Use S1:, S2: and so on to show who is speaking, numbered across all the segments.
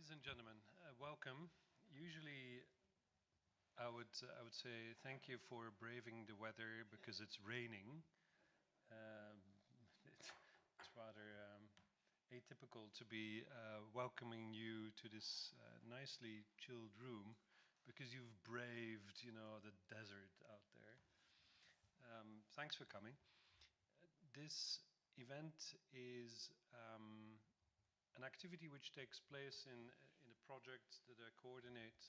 S1: Ladies and gentlemen, welcome. Usually, I would say thank you for braving the weather because it's raining. Um, it's rather atypical to be welcoming you to this nicely chilled room because you've braved, the desert out there. Thanks for coming. This event is an activity which takes place in a project that I coordinate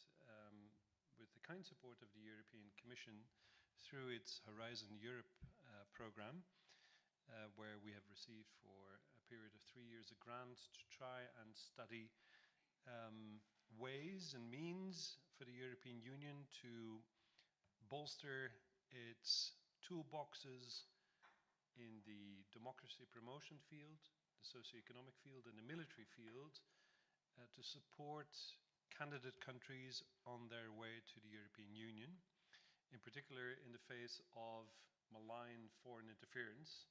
S1: with the kind support of the European Commission through its Horizon Europe program, where we have received for a period of 3 years a grant to try and study ways and means for the European Union to bolster its toolboxes in the democracy promotion field, the socio-economic field, and the military field to support candidate countries on their way to the European Union, in particular in the face of malign foreign interference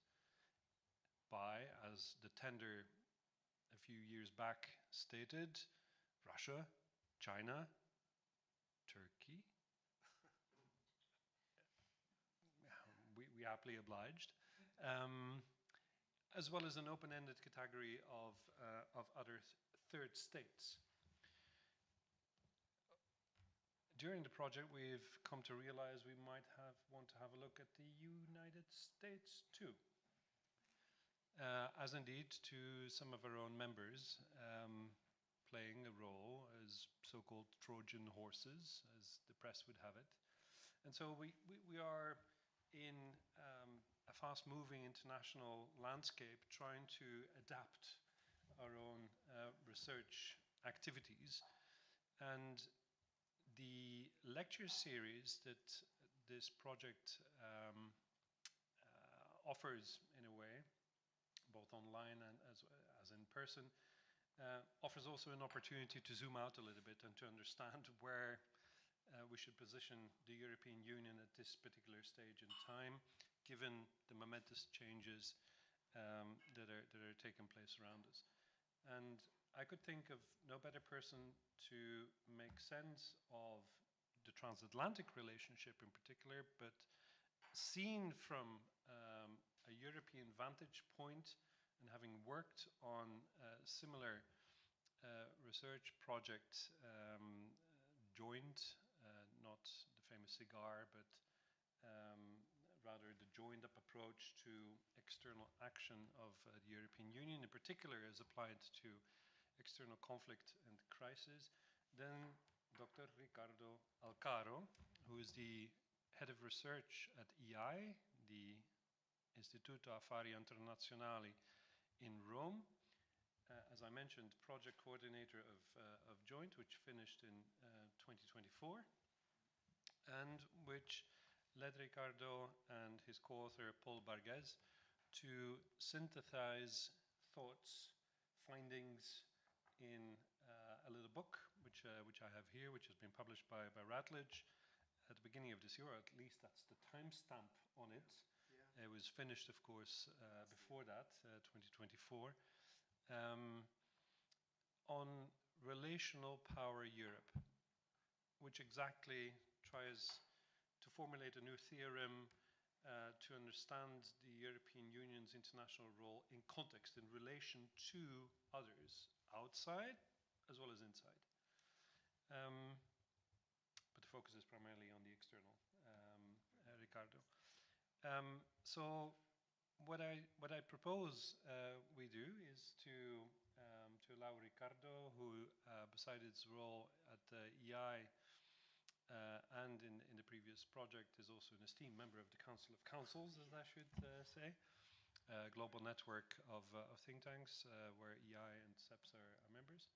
S1: by, as the tender a few years back stated, Russia, China, Turkey. We happily obliged. As well as an open-ended category of other third states. During the project, we've come to realize we might want to have a look at the United States too, as indeed to some of our own members playing a role as so-called Trojan horses, as the press would have it. And so we are in a fast-moving international landscape trying to adapt our own research activities. And the lecture series that this project offers in a way, both online and as in person, offers also an opportunity to zoom out a little bit and to understand where we should position the European Union at this particular stage in time, given the momentous changes that are taking place around us. And I could think of no better person to make sense of the transatlantic relationship in particular, but seen from a European vantage point and having worked on similar research projects joint, not the famous cigar, but rather the joined-up approach to external action of the European Union, in particular as applied to external conflict and crisis. Then Dr. Riccardo Alcaro, who is the head of research at EI, the Istituto Affari Internazionali in Rome, as I mentioned, project coordinator of Joint, which finished in 2024, and which led Riccardo and his co-author Paul Bargués to synthesize thoughts, findings in a little book, which I have here, which has been published by Routledge at the beginning of this year, or at least that's the timestamp on it. Yeah. It was finished, of course, before that, 2024. On Relational Power Europe, which exactly tries to formulate a new theorem to understand the European Union's international role in context, in relation to others, outside as well as inside. But the focus is primarily on the external, Riccardo. So what I propose we do is to allow Riccardo, who beside his role at EI and in the previous project is also an esteemed member of the Council of Councils, as I should say, a global network of think tanks where EI and CEPS are members,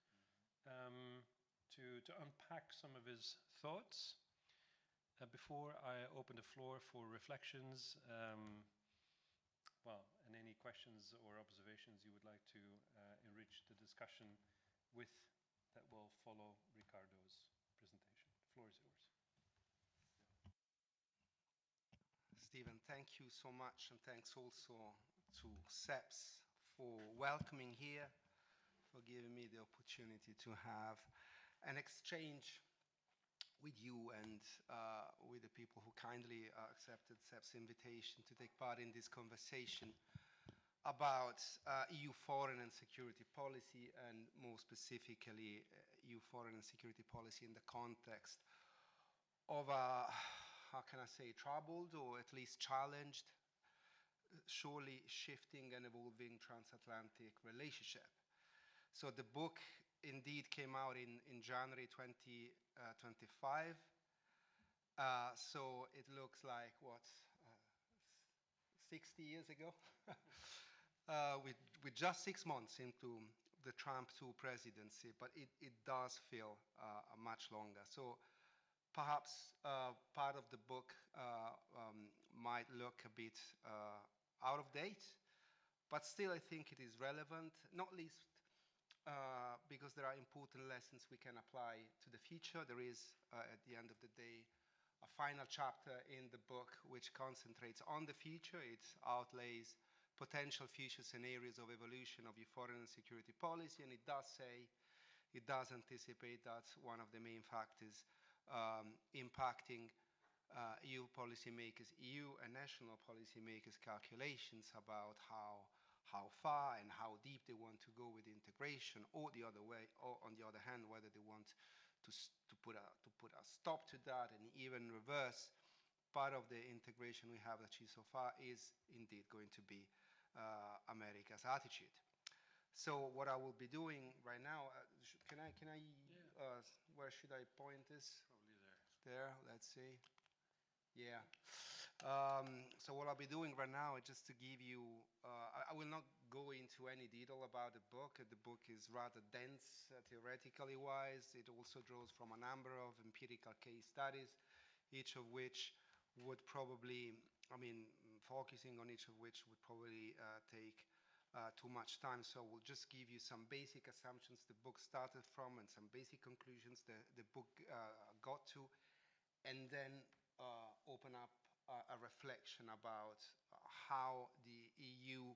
S1: to unpack some of his thoughts. Before I open the floor for reflections, and any questions or observations you would like to enrich the discussion with, that will follow Riccardo's presentation. The floor is yours.
S2: Stephen, thank you so much, and thanks also to CEPS for welcoming here, for giving me the opportunity to have an exchange with you and with the people who kindly accepted SEP's invitation to take part in this conversation about EU foreign and security policy, and more specifically EU foreign and security policy in the context of a, how can I say, troubled or at least challenged, surely shifting and evolving transatlantic relationship. So the book indeed came out in January 2025. So it looks like, what, 60 years ago? With just 6 months into the Trump 2 presidency, but it does feel much longer. So perhaps part of the book might look a bit out of date, but still I think it is relevant, not least because there are important lessons we can apply to the future. There is, at the end of the day, a final chapter in the book which concentrates on the future. It outlays potential future scenarios of evolution of your foreign and security policy, and it does say, it does anticipate that one of the main factors impacting EU policymakers, EU and national policymakers' calculations about how far and how deep they want to go with integration, or the other way, or on the other hand, whether they want to put a stop to that and even reverse part of the integration we have achieved so far is indeed going to be America's attitude. So what I will be doing right now, where should I point this?
S1: Probably there.
S2: There, let's see. Yeah. So what I'll be doing right now is just to give you, I will not go into any detail about the book. The book is rather dense, theoretically wise. It also draws from a number of empirical case studies, each of which would probably, focusing on each of which would probably take too much time. So we'll just give you some basic assumptions the book started from and some basic conclusions the book got to, and then open up a reflection about how the EU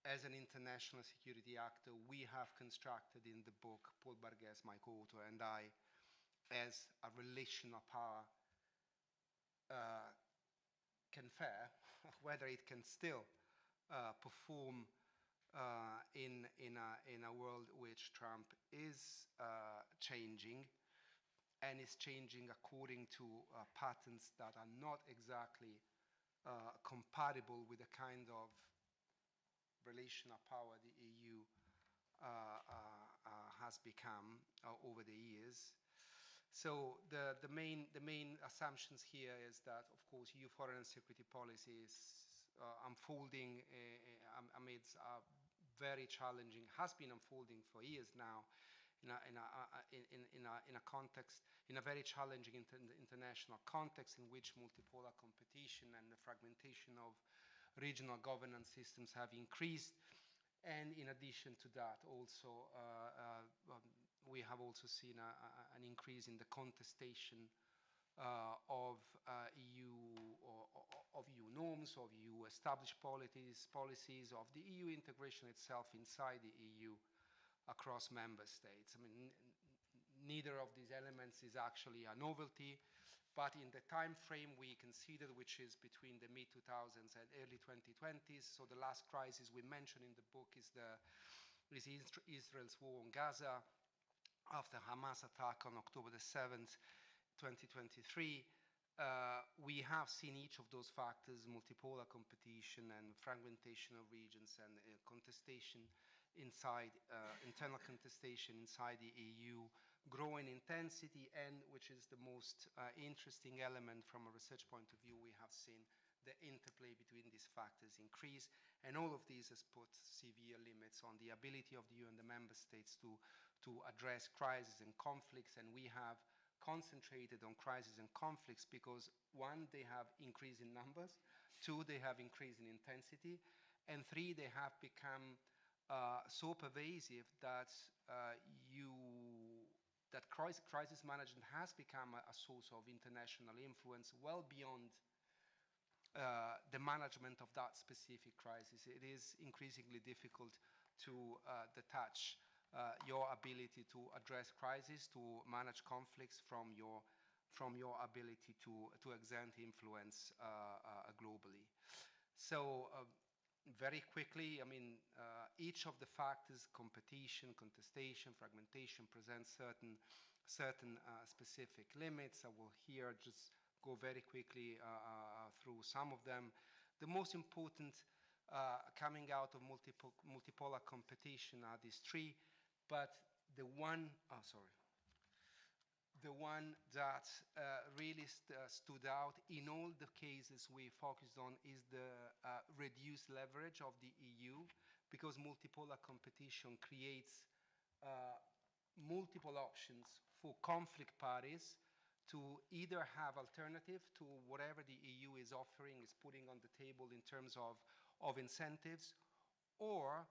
S2: as an international security actor we have constructed in the book, Paul Bargués, my co-author, and I, as a relational power can fare, whether it can still perform in a world which Trump is changing, and is changing according to patterns that are not exactly compatible with the kind of relational power the EU has become over the years. So the main assumptions here is that, of course, EU foreign and security policy is unfolding amidst a very challenging, has been unfolding for years now, in a context, in a very challenging international context in which multipolar competition and the fragmentation of regional governance systems have increased. And in addition to that, also, we have also seen an increase in the contestation of EU norms, of EU established policies, of the EU integration itself inside the EU across member states. Neither of these elements is actually a novelty, but in the time frame we considered, which is between the mid-2000s and early 2020s, so the last crisis we mentioned in the book is Israel's war on Gaza after Hamas attack on October the 7th, 2023. We have seen each of those factors, multipolar competition and fragmentation of regions and contestation inside, internal contestation inside the EU, growing intensity, and which is the most interesting element from a research point of view, we have seen the interplay between these factors increase, and all of these has put severe limits on the ability of the EU and the member states to address crises and conflicts, and we have concentrated on crises and conflicts because, one, they have increased in numbers, two, they have increased in intensity, and three, they have become so pervasive that crisis management has become a source of international influence well beyond the management of that specific crisis. It is increasingly difficult to detach your ability to address crises, to manage conflicts from your ability to exert influence globally. So very quickly, I mean, each of the factors, competition, contestation, fragmentation, presents certain specific limits. I will here just go very quickly through some of them. The most important coming out of multipolar competition are these three, but the one that really stood out in all the cases we focused on is the reduced leverage of the EU, because multipolar competition creates multiple options for conflict parties to either have alternative to whatever the EU is offering, is putting on the table in terms of incentives, or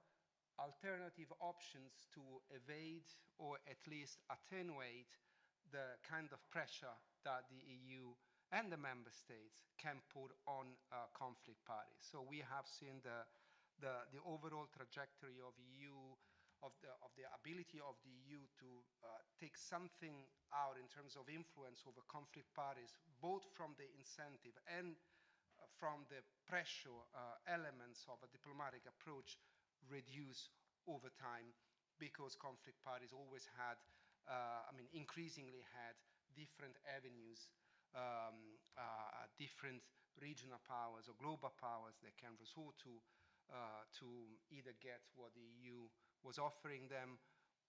S2: alternative options to evade or at least attenuate the kind of pressure that the EU and the member states can put on conflict parties. So we have seen the overall trajectory of EU, of the ability of the EU to take something out in terms of influence over conflict parties, both from the incentive and from the pressure elements of a diplomatic approach, reduce over time, because conflict parties always had, increasingly had different avenues, different regional powers or global powers they can resort to either get what the EU was offering them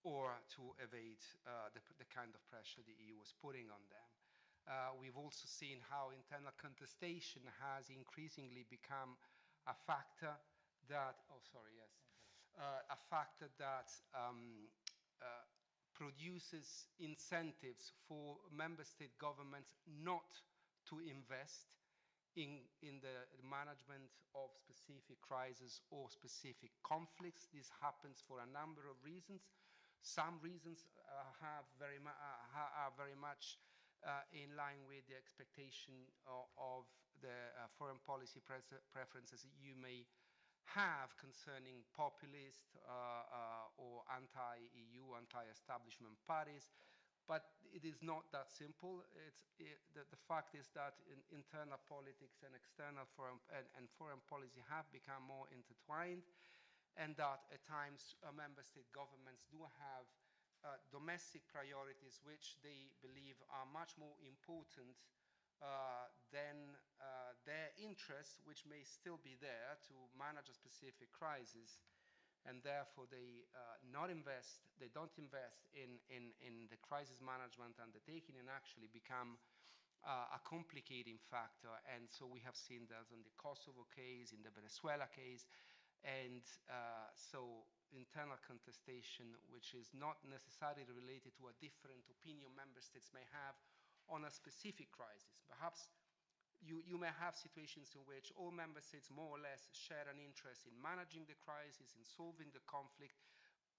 S2: or to evade the kind of pressure the EU was putting on them. We've also seen how internal contestation has increasingly become a factor that, a factor that produces incentives for member state governments not to invest in the management of specific crises or specific conflicts. This happens for a number of reasons. Some reasons are very much in line with the expectation of the foreign policy preferences you may have concerning populist or anti-EU, anti-establishment parties. But it is not that simple. The fact is that internal politics and external foreign policy have become more intertwined, and that at times member state governments do have domestic priorities which they believe are much more important than their interests, which may still be there to manage a specific crisis, and therefore they don't invest in the crisis management undertaking, and actually become a complicating factor. And so we have seen that in the Kosovo case, in the Venezuela case, and so internal contestation, which is not necessarily related to a different opinion member states may have on a specific crisis. Perhaps you may have situations in which all member states more or less share an interest in managing the crisis, in solving the conflict,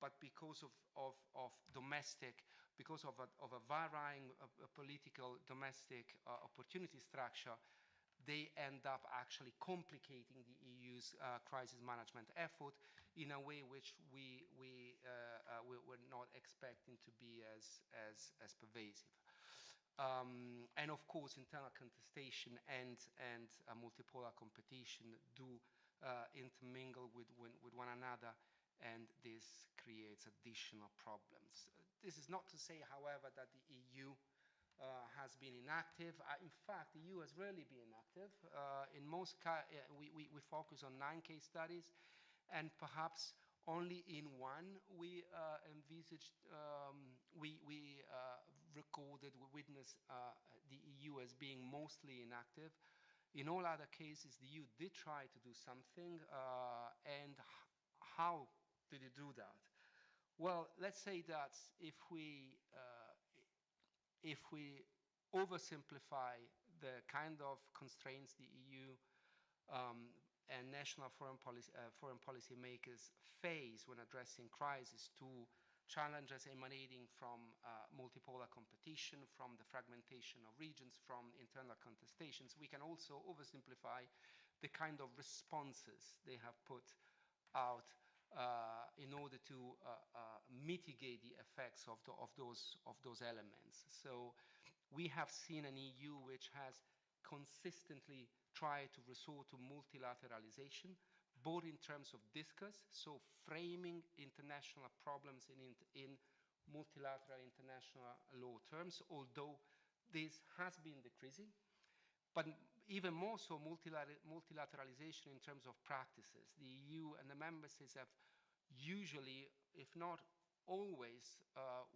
S2: but because of domestic, because of a varying political domestic opportunity structure, they end up actually complicating the EU's crisis management effort in a way which we're not expecting to be as pervasive. And of course, internal contestation and multipolar competition do intermingle with one another, and this creates additional problems. This is not to say, however, that the EU has been inactive. In fact, the EU has rarely been inactive. In most we focus on 9 case studies, and perhaps only in one we envisaged, we recorded, we witnessed the EU as being mostly inactive. In all other cases, the EU did try to do something, and how did it do that? Well, let's say that if we oversimplify the kind of constraints the EU and national foreign policy makers face when addressing crisis to challenges emanating from multipolar competition, from the fragmentation of regions, from internal contestations, we can also oversimplify the kind of responses they have put out in order to mitigate the effects of those elements. So we have seen an EU which has consistently tried to resort to multilateralization, both in terms of discourse, so framing international problems in multilateral international law terms, although this has been decreasing, but even more so multilateralization in terms of practices. The EU and the member states have usually, if not always,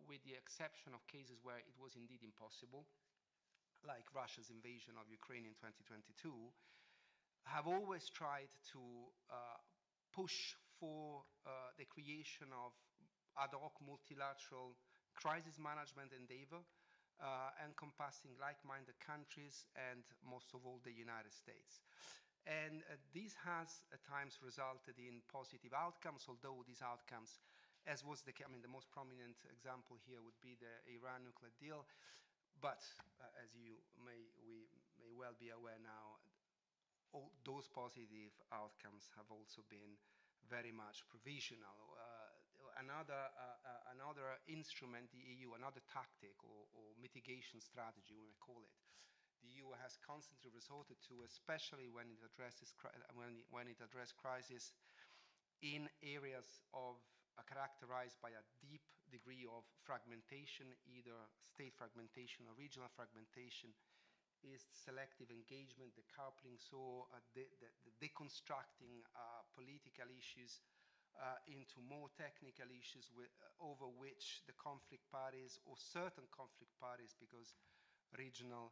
S2: with the exception of cases where it was indeed impossible, like Russia's invasion of Ukraine in 2022, have always tried to push for the creation of ad hoc multilateral crisis management endeavor, encompassing like-minded countries and most of all the United States. And this has at times resulted in positive outcomes, although these outcomes, as was the case, I mean, the most prominent example here would be the Iran nuclear deal. But as we may well be aware now, all those positive outcomes have also been very much provisional. Another instrument, the EU, another tactic or mitigation strategy, we may call it, the EU has constantly resorted to, especially when it addresses crisis in areas of characterized by a deep degree of fragmentation, either state fragmentation or regional fragmentation, is selective engagement, decoupling, so deconstructing political issues into more technical issues over which the conflict parties or certain conflict parties, because regional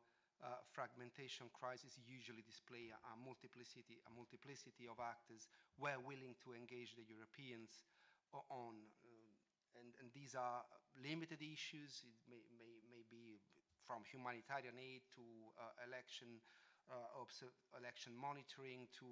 S2: fragmentation crises usually display a multiplicity of actors, were willing to engage the Europeans on. And these are limited issues. It may be from humanitarian aid to election monitoring to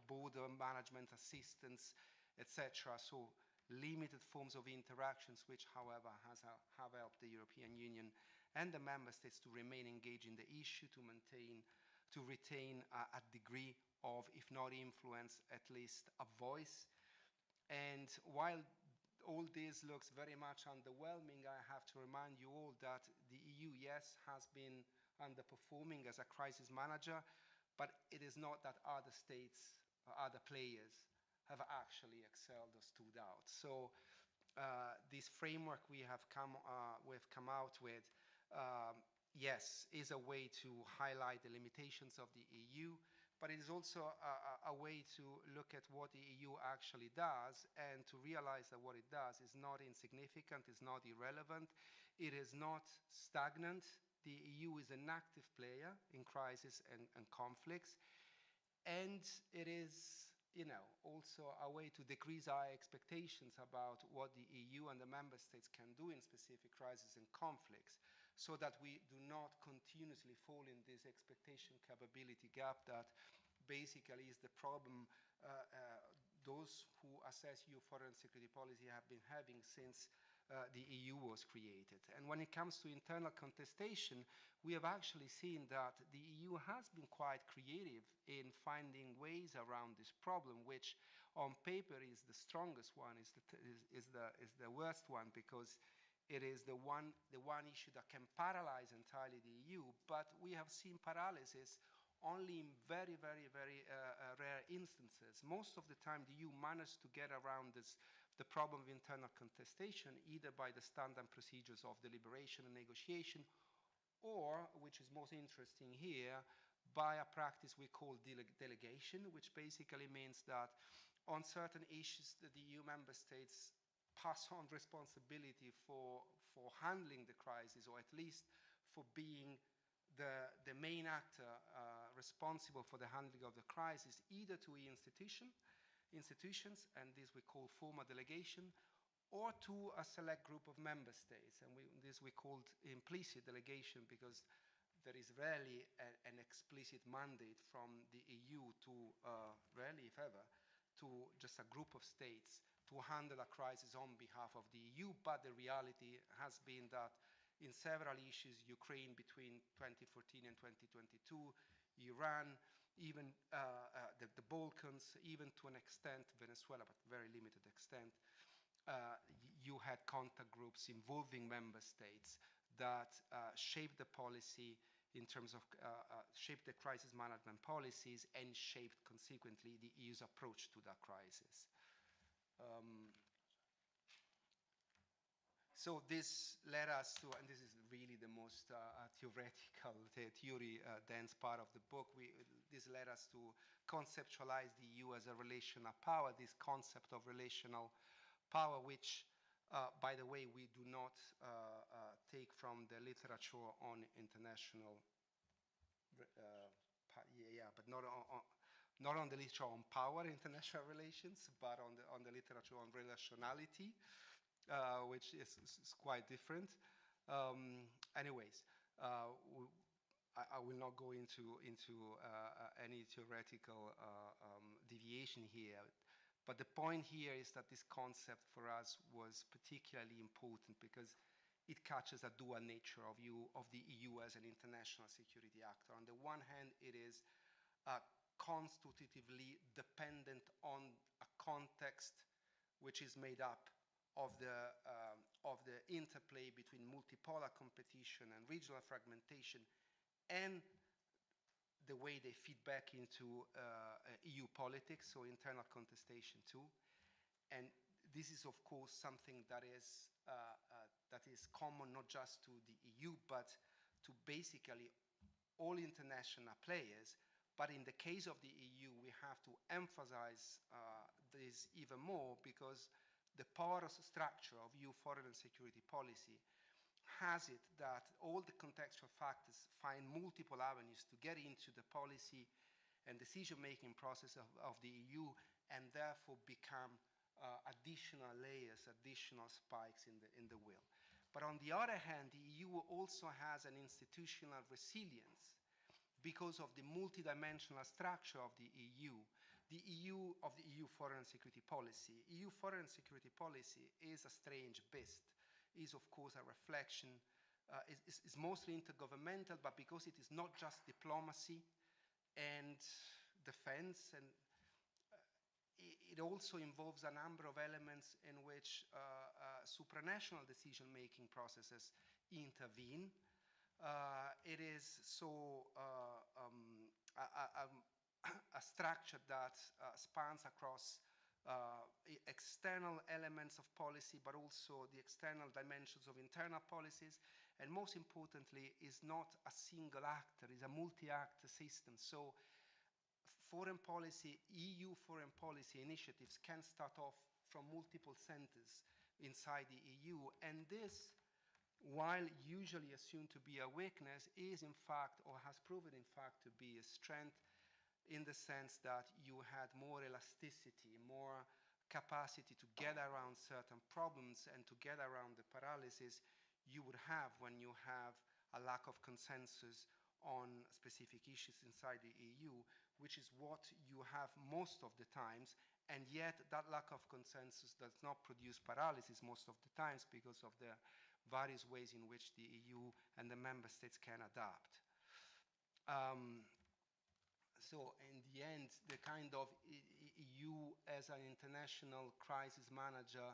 S2: border management assistance, etc. So limited forms of interactions, which, however, have helped the European Union and the member states to remain engaged in the issue, to retain a degree of, if not influence, at least a voice. And while all this looks very much underwhelming, I have to remind you all that the EU, yes, has been underperforming as a crisis manager, but it is not that other states, other players have actually excelled or stood out. So this framework we have come out with, yes, is a way to highlight the limitations of the EU, but it is also a way to look at what the EU actually does and to realize that what it does is not insignificant, is not irrelevant, it is not stagnant. The EU is an active player in crisis and conflicts, and it is, also a way to decrease our expectations about what the EU and the member states can do in specific crises and conflicts, so that we do not continuously fall in this expectation capability gap that basically is the problem those who assess EU foreign security policy have been having since the EU was created. And when it comes to internal contestation, we have actually seen that the EU has been quite creative in finding ways around this problem, which on paper is the strongest one, is the worst one, because it is the one issue that can paralyze entirely the EU. But we have seen paralysis only in very, very, very rare instances. Most of the time, the EU managed to get around the problem of internal contestation, either by the standard procedures of deliberation and negotiation, or, which is most interesting here, by a practice we call delegation, which basically means that on certain issues, the EU member states pass on responsibility for handling the crisis, or at least for being the main actor responsible for the handling of the crisis, either to institutions, and this we call formal delegation, or to a select group of member states, and this we called implicit delegation, because there is rarely an explicit mandate from the EU to, rarely if ever, to just a group of states to handle a crisis on behalf of the EU, but the reality has been that in several issues, Ukraine between 2014 and 2022, Iran, even the Balkans, even to an extent, Venezuela, but very limited extent, had contact groups involving member states that shaped the policy in terms of shaped the crisis management policies and shaped consequently the EU's approach to that crisis. So this led us to, and this is really the most theoretical, theory-dense part of the book, this led us to conceptualize the EU as a relational power, this concept of relational power, which, by the way, we do not take from the literature on international, but not on the literature on power, international relations, but on the literature on relationality. Which is quite different. Anyways, I will not go into any theoretical deviation here, but the point here is that this concept for us was particularly important because it catches a dual nature of the EU as an international security actor. On the one hand, it is constitutively dependent on a context which is made up of the interplay between multipolar competition and regional fragmentation and the way they feed back into EU politics, so internal contestation too. And this is, of course, something that is common not just to the EU, but to basically all international players. But in the case of the EU, we have to emphasize this even more because the porous structure of EU foreign and security policy has it that all the contextual factors find multiple avenues to get into the policy and decision-making process of the EU and therefore become additional layers, additional spikes in the wheel. But on the other hand, the EU also has an institutional resilience because of the multidimensional structure of the EU foreign and security policy. EU foreign and security policy is a strange beast, is of course a reflection, is mostly intergovernmental, but because it is not just diplomacy and defense, and it also involves a number of elements in which supranational decision-making processes intervene. It is so a structure that spans across external elements of policy, but also the external dimensions of internal policies, and most importantly, is not a single actor, is a multi-actor system. So foreign policy, EU foreign policy initiatives can start off from multiple centers inside the EU, and this, while usually assumed to be a weakness, is in fact, or has proven in fact to be a strength in the sense that you had more elasticity, more capacity to get around certain problems and to get around the paralysis you would have when you have a lack of consensus on specific issues inside the EU, which is what you have most of the times, and yet that lack of consensus does not produce paralysis most of the times because of the various ways in which the EU and the member states can adapt. So in the end, the kind of EU as an international crisis manager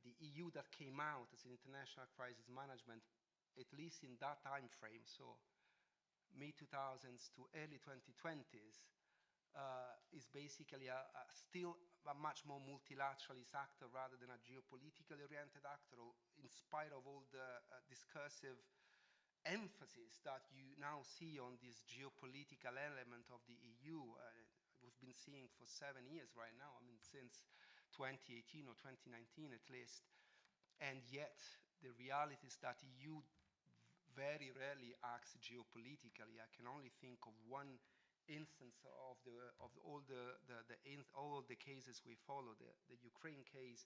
S2: the EU that came out as an international crisis management, at least in that time frame, so mid-2000s to early 2020s, is basically still a much more multilateralist actor rather than a geopolitically oriented actor, in spite of all the discursive emphasis that you now see on this geopolitical element of the EU. We've been seeing for 7 years right now, since 2018 or 2019 at least, and yet the reality is that EU very rarely acts geopolitically. I can only think of one instance of all the cases we follow, the Ukraine case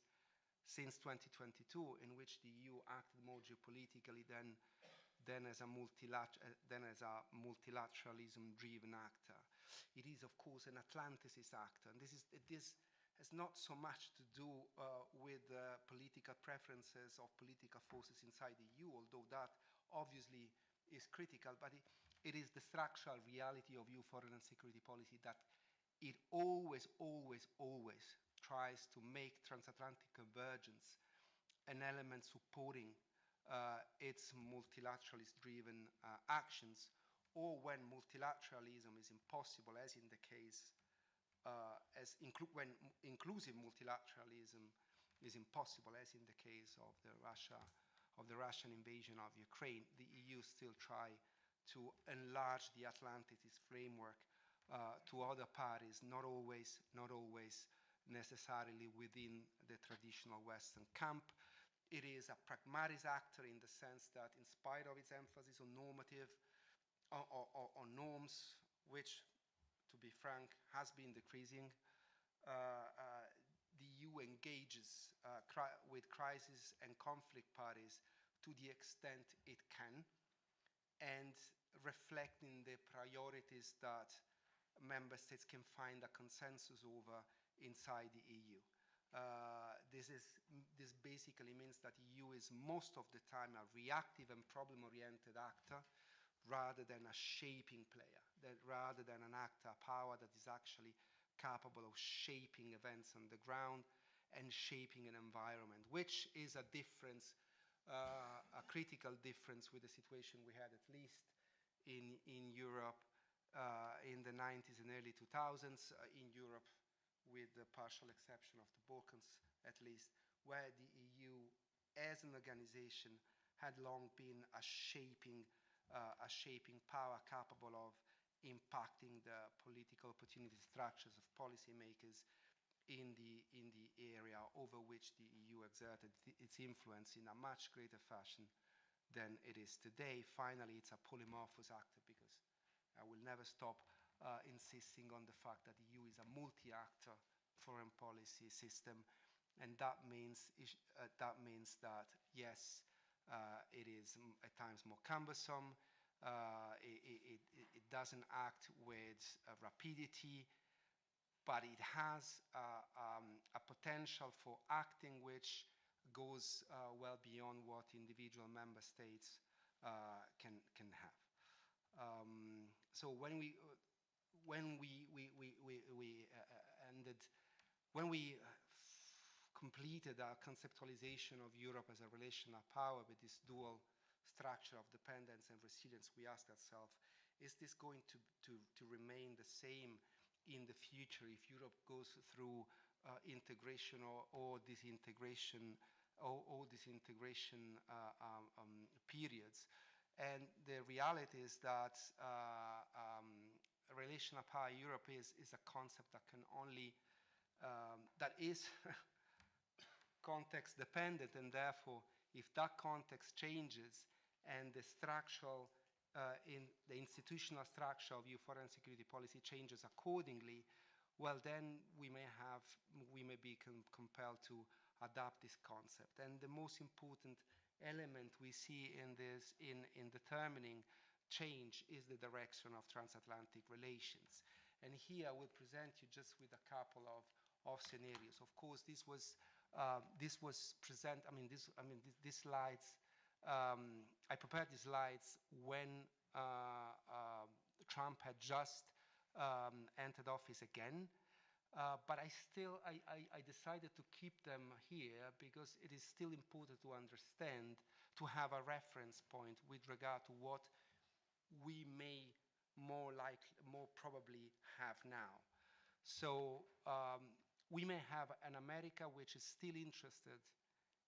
S2: since 2022, in which the EU acted more geopolitically than as a multilateralism-driven actor. It is, of course, an Atlanticist actor, and this has not so much to do with political preferences of political forces inside the EU, although that obviously is critical, but it is the structural reality of EU foreign and security policy that it always, always, always tries to make transatlantic convergence an element supporting its multilateralist-driven actions, or when multilateralism is impossible, as in the case, when inclusive multilateralism is impossible, as in the case of the Russian invasion of Ukraine, the EU still try to enlarge the Atlanticist framework to other parties, not always necessarily within the traditional Western camp. It is a pragmatist actor in the sense that, in spite of its emphasis on normative, on norms, which, to be frank, has been decreasing, the EU engages with crisis and conflict parties to the extent it can, and reflecting the priorities that member states can find a consensus over inside the EU. This basically means that the EU is most of the time a reactive and problem-oriented actor rather than a shaping player, rather than an actor, a power that is actually capable of shaping events on the ground and shaping an environment, which is a difference, a critical difference with the situation we had at least in Europe in the 90s and early 2000s, in Europe, with the partial exception of the Balkans at least, where the EU as an organization had long been a shaping power capable of impacting the political opportunity structures of policymakers in the area over which the EU exerted its influence in a much greater fashion than it is today. Finally, it's a polymorphous actor, because I will never stop insisting on the fact that the EU is a multi-actor foreign policy system, and that means that yes, it is at times more cumbersome. It doesn't act with rapidity, but it has a potential for acting which goes well beyond what individual member states can have. So when we completed our conceptualization of Europe as a relational power with this dual structure of dependence and resilience, we asked ourselves, is this going to remain the same in the future if Europe goes through integration or disintegration periods? And the reality is that relational power Europe is a concept that can only, that is context dependent, and therefore if that context changes and the structural, in the institutional structure of EU foreign security policy changes accordingly, well then we may be compelled to adapt this concept. And the most important element we see in this, in determining change, is the direction of transatlantic relations. And here I will present you just with a couple of scenarios. Of course, this was present. These slides. I prepared these slides when Trump had just entered office again. But I decided to keep them here because it is still important to understand, to have a reference point with regard to what we may more probably have now. So we may have an America which is still interested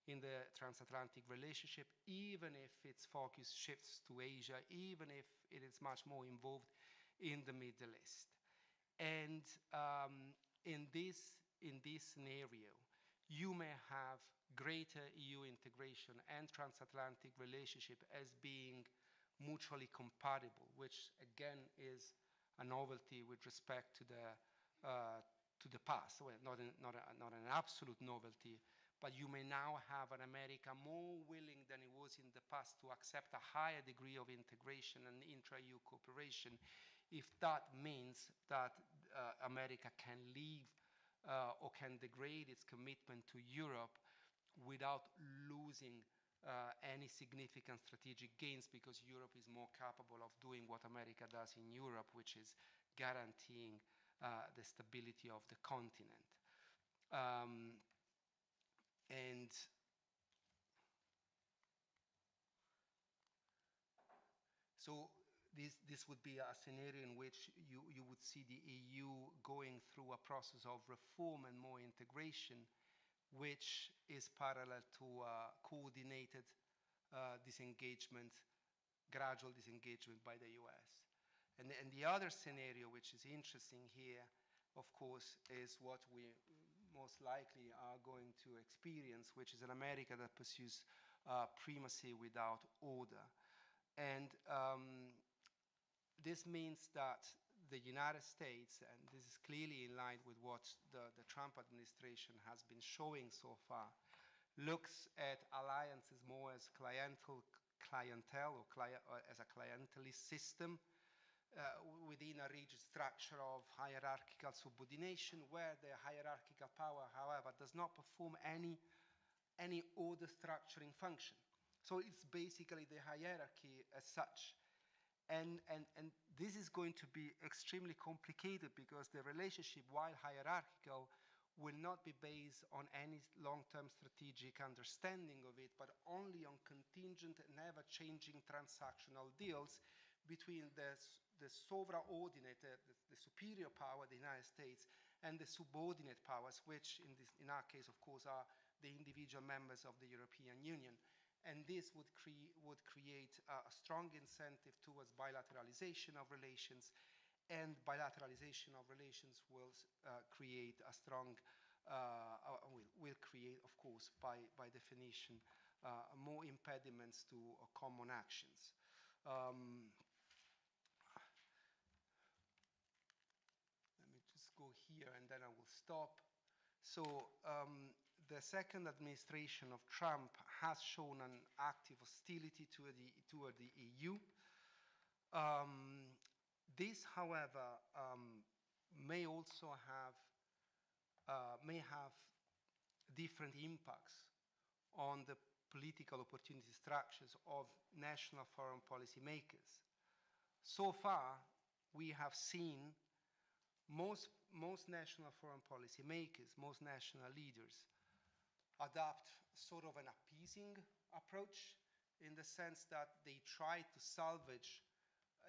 S2: in the transatlantic relationship, even if its focus shifts to Asia, even if it is much more involved in the Middle East. And in this scenario, you may have greater EU integration and transatlantic relationship as being mutually compatible, which again is a novelty with respect to the past. Well, not an absolute novelty, but you may now have an America more willing than it was in the past to accept a higher degree of integration and intra-EU cooperation, if that means that America can leave or can degrade its commitment to Europe without losing any significant strategic gains, because Europe is more capable of doing what America does in Europe, which is guaranteeing the stability of the continent. And so this would be a scenario in which you would see the EU going through a process of reform and more integration, which is parallel to coordinated disengagement, gradual disengagement by the US. And the other scenario which is interesting here, of course, is what we most likely are going to experience, which is an America that pursues primacy without order. And this means that the United States, and this is clearly in line with what the Trump administration has been showing so far, looks at alliances more as clientele or as a clientelist system within a rigid structure of hierarchical subordination, where the hierarchical power, however, does not perform any order structuring function. So it's basically the hierarchy as such. And this is going to be extremely complicated because the relationship, while hierarchical, will not be based on any long-term strategic understanding of it, but only on contingent and ever-changing transactional deals between the sovereign-ordinate, the superior power, the United States, and the subordinate powers, which in our case, of course, are the individual members of the European Union. And this would create a strong incentive towards bilateralization of relations, and bilateralization of relations will create a strong, will create, of course, by definition, more impediments to common actions. Let me just go here and then I will stop. So the second administration of Trump has shown an active hostility toward the EU. This, however, may also have different impacts on the political opportunity structures of national foreign policy makers. So far, we have seen most national foreign policy makers, most national leaders, adopt sort of an appeasing approach, in the sense that they try to salvage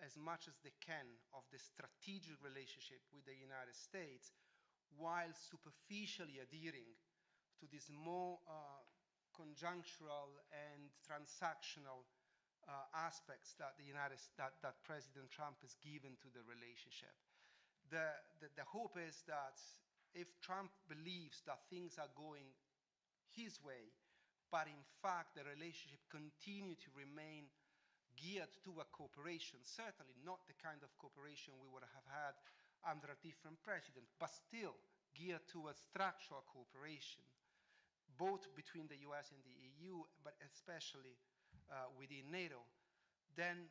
S2: as much as they can of the strategic relationship with the United States, while superficially adhering to these more conjunctural and transactional aspects that that President Trump has given to the relationship. The hope is that if Trump believes that things are going his way, but in fact the relationship continue to remain geared to a cooperation, certainly not the kind of cooperation we would have had under a different president, but still geared towards structural cooperation, both between the US and the EU, but especially within NATO, then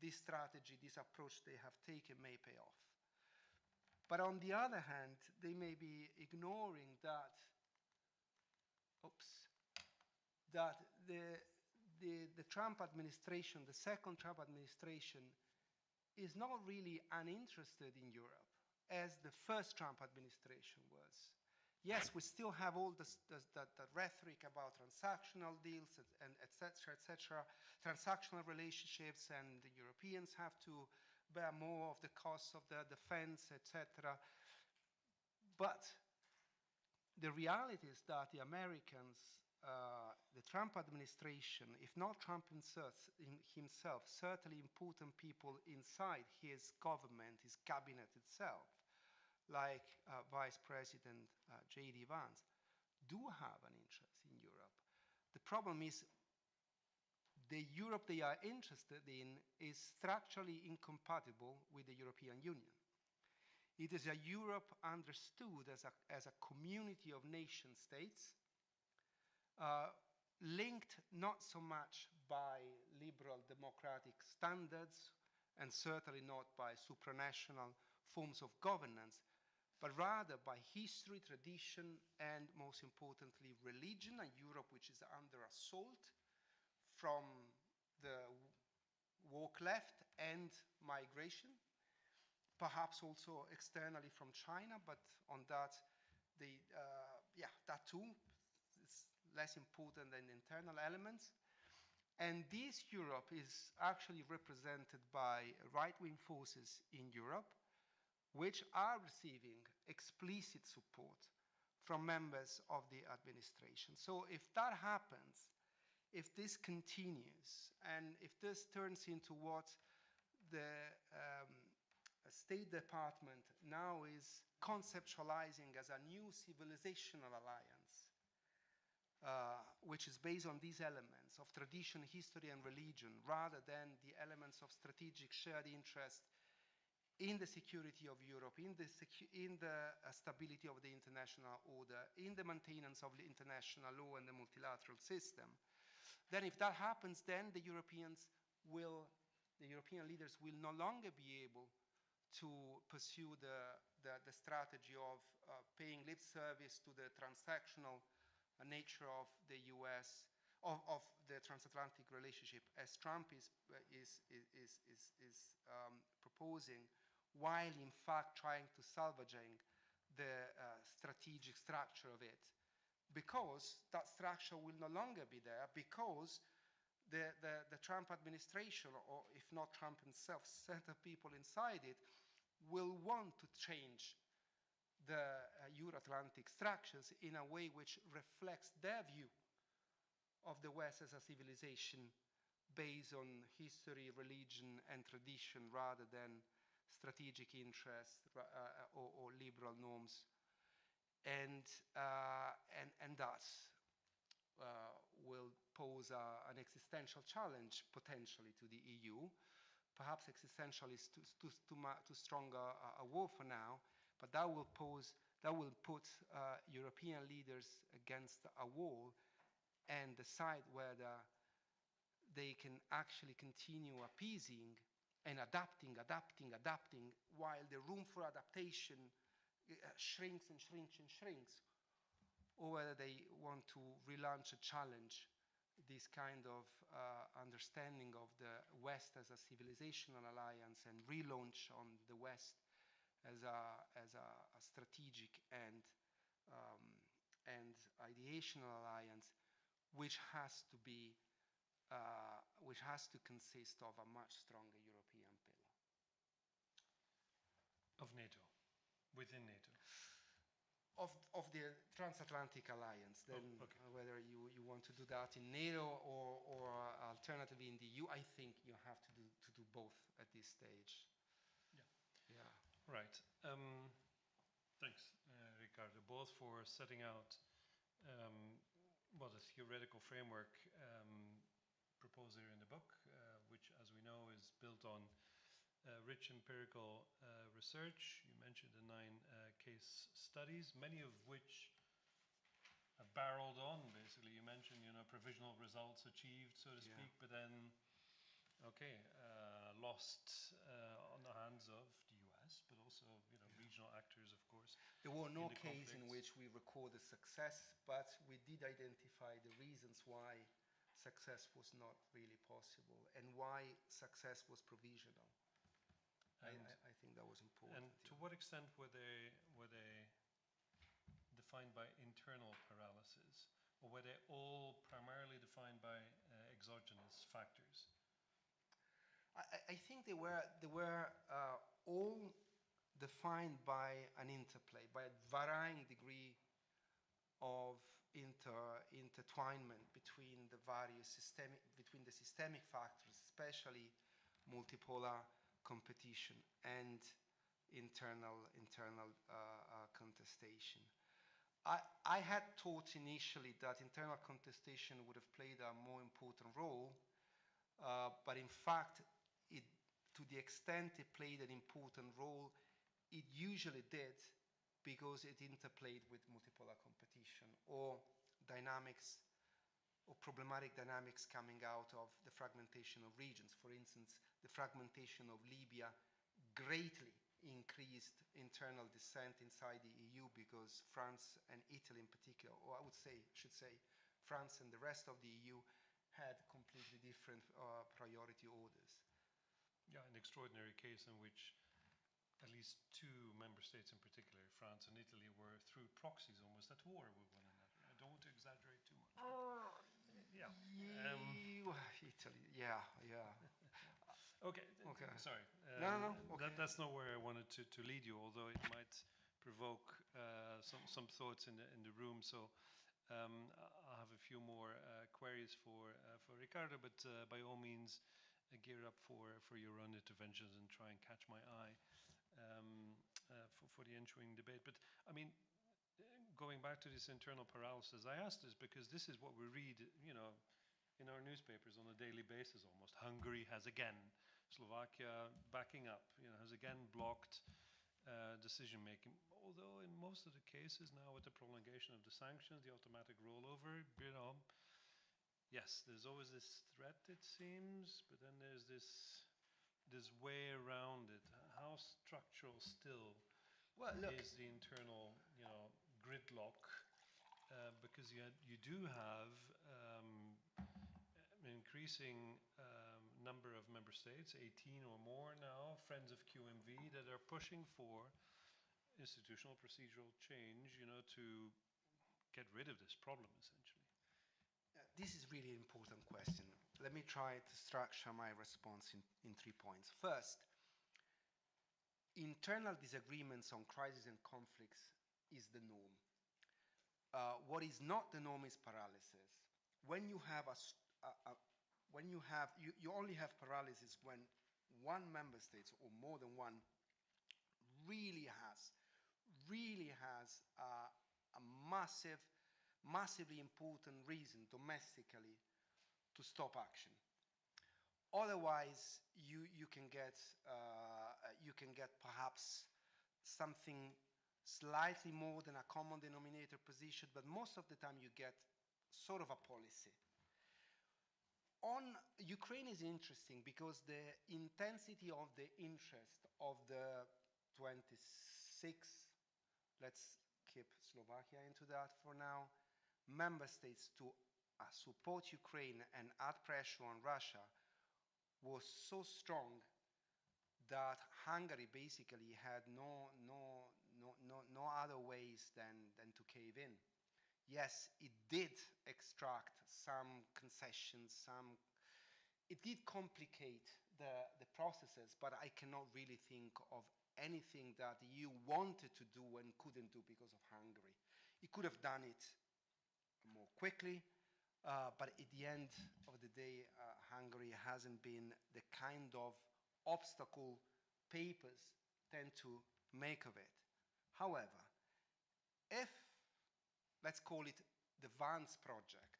S2: this strategy, this approach they have taken may pay off. But on the other hand, they may be ignoring that, that the Trump administration, the second Trump administration, is not really uninterested in Europe, as the first Trump administration was. Yes, we still have all the rhetoric about transactional deals and et cetera, transactional relationships, and the Europeans have to bear more of the costs of the defense, etc. But the reality is that the Americans, the Trump administration, if not Trump himself, certainly important people inside his government, his cabinet itself, like Vice President J.D. Vance, do have an interest in Europe. The problem is the Europe they are interested in is structurally incompatible with the European Union. It is a Europe understood as a community of nation states, linked not so much by liberal democratic standards, and certainly not by supranational forms of governance, but rather by history, tradition, and most importantly, religion, a Europe which is under assault from the woke left and migration, perhaps also externally from China, but on that that too is less important than internal elements. And this Europe is actually represented by right-wing forces in Europe, which are receiving explicit support from members of the administration. So if that happens, if this continues, and if this turns into what the State Department now is conceptualizing as a new civilizational alliance, which is based on these elements of tradition, history, and religion, rather than the elements of strategic shared interest in the security of Europe, in the stability of the international order, in the maintenance of the international law and the multilateral system, then if that happens, then the European leaders will no longer be able to pursue the strategy of paying lip service to the transactional nature of the US, of the transatlantic relationship, as Trump is proposing, while in fact trying to salvaging the strategic structure of it, because that structure will no longer be there, because the Trump administration, or if not Trump himself, set of people inside it, will want to change the Euro-Atlantic structures in a way which reflects their view of the West as a civilization based on history, religion, and tradition, rather than strategic interests or liberal norms. And thus will pose an existential challenge potentially to the EU. Perhaps existential is too strong a word for now, but that will put European leaders against a wall and decide whether they can actually continue appeasing and adapting, while the room for adaptation shrinks and shrinks and shrinks, or whether they want to relaunch a challenge, this kind of understanding of the West as a civilizational alliance, and relaunch on the West as a strategic and ideational alliance, which has to consist of a much stronger European pillar.
S1: Of NATO, within NATO.
S2: Of the transatlantic alliance, then whether you want to do that in NATO or alternatively in the EU, I think you have to do both at this stage. Yeah.
S1: Right. Thanks, Riccardo, both for setting out the theoretical framework proposed here in the book, which, as we know, is built on rich empirical research. You mentioned the 9 case studies, many of which have barreled on, basically. You mentioned, provisional results achieved, so to speak, but then, lost on the hands of the US, but also, regional actors, of course.
S2: There were no cases in which we recorded success, but we did identify the reasons why success was not really possible and why success was provisional. I think that was important.
S1: And to what extent were they defined by internal paralysis, or were they all primarily defined by exogenous factors?
S2: I think they were all defined by an interplay, by a varying degree of intertwinement between the various systemic factors, especially multipolar competition and internal contestation. I had thought initially that internal contestation would have played a more important role, but in fact, to the extent it played an important role, it usually did because it interplayed with multipolar competition or dynamics or problematic dynamics coming out of the fragmentation of regions. For instance, the fragmentation of Libya greatly increased internal dissent inside the EU because France and Italy in particular, or should say France and the rest of the EU, had completely different priority orders.
S1: Yeah, an extraordinary case in which at least two member states in particular, France and Italy, were through proxies almost at war with one another. I don't want to exaggerate too much. Yeah.
S2: Italy, yeah, yeah.
S1: Okay,
S2: Okay.
S1: sorry.
S2: No, no, no. Okay.
S1: That's not where I wanted to lead you, although it might provoke some thoughts in the room. So I'll have a few more queries for Riccardo, but by all means, gear up for your own interventions and try and catch my eye for the ensuing debate. But I mean, going back to this internal paralysis, I asked this because this is what we read, in our newspapers on a daily basis almost. Hungary has again, Slovakia backing up, has again blocked decision making. Although in most of the cases now with the prolongation of the sanctions, the automatic rollover, yes, there's always this threat it seems, but then there's this way around it. How structural still is the internal, gridlock? Because you do have an increasing number of member states, 18 or more now, friends of QMV, that are pushing for institutional procedural change, to get rid of this problem, essentially.
S2: This is really an important question. Let me try to structure my response in 3 points. First, internal disagreements on crises and conflicts is the norm. What is not the norm is paralysis. When you have you only have paralysis when one member state or more than one really has a massively important reason domestically to stop action. Otherwise, you can get perhaps something slightly more than a common denominator position, but most of the time you get sort of a policy. On Ukraine is interesting because the intensity of the interest of the 26, let's keep Slovakia into that for now, member states to support Ukraine and add pressure on Russia was so strong that Hungary basically had no other ways than to cave in. Yes, it did extract some concessions, it did complicate the processes, but I cannot really think of anything that the EU wanted to do and couldn't do because of Hungary. It could have done it more quickly, but at the end of the day, Hungary hasn't been the kind of obstacle papers tend to make of it. However, if, let's call it the Vance project,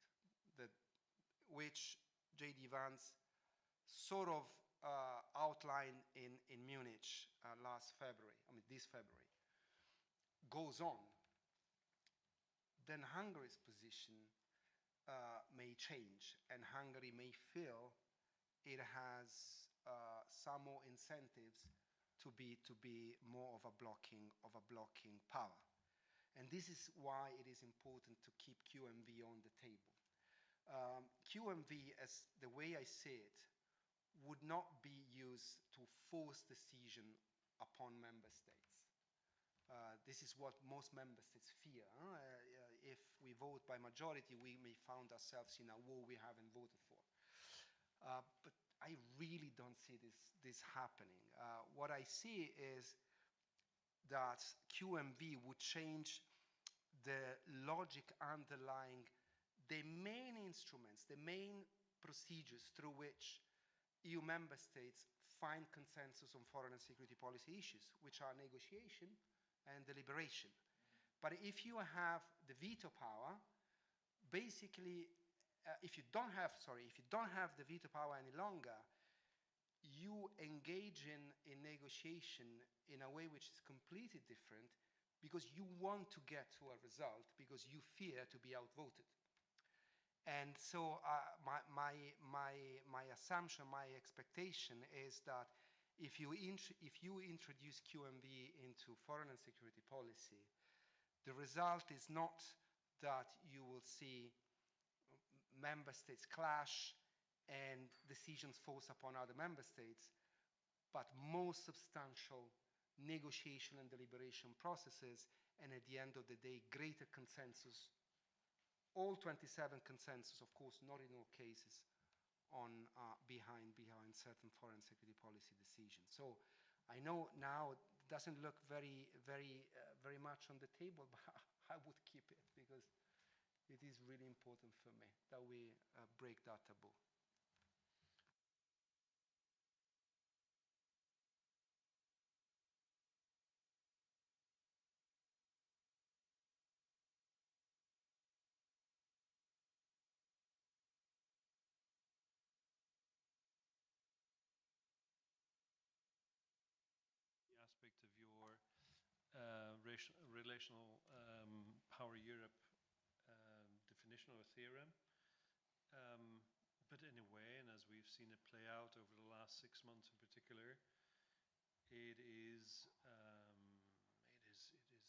S2: which J.D. Vance sort of outlined in Munich this February, goes on, then Hungary's position may change, and Hungary may feel it has some more incentives to be more of a blocking power. And this is why it is important to keep QMV on the table. QMV, as the way I see it, would not be used to force decision upon member states. This is what most member states fear. If we vote by majority, we may find ourselves in a war we haven't voted for. But I really don't see this happening. What I see is that QMV would change the logic underlying the main instruments, the main procedures through which EU member states find consensus on foreign and security policy issues, which are negotiation and deliberation. But if you have the veto power, basically, if you don't have the veto power any longer, you engage in negotiation in a way which is completely different because you want to get to a result because you fear to be outvoted. And so my assumption, my expectation is that if you introduce QMV into foreign and security policy, the result is not that you will see member states clash and decisions forced upon other member states, but more substantial negotiation and deliberation processes, and at the end of the day, greater consensus, all 27 consensus, of course, not in all cases, on behind certain foreign security policy decisions. So I know now it doesn't look very much on the table, but I would keep it because it is really important for me that we break that taboo.
S1: The aspect of your relational power Europe definition or theorem. But in a way, and as we've seen it play out over the last 6 months in particular, it is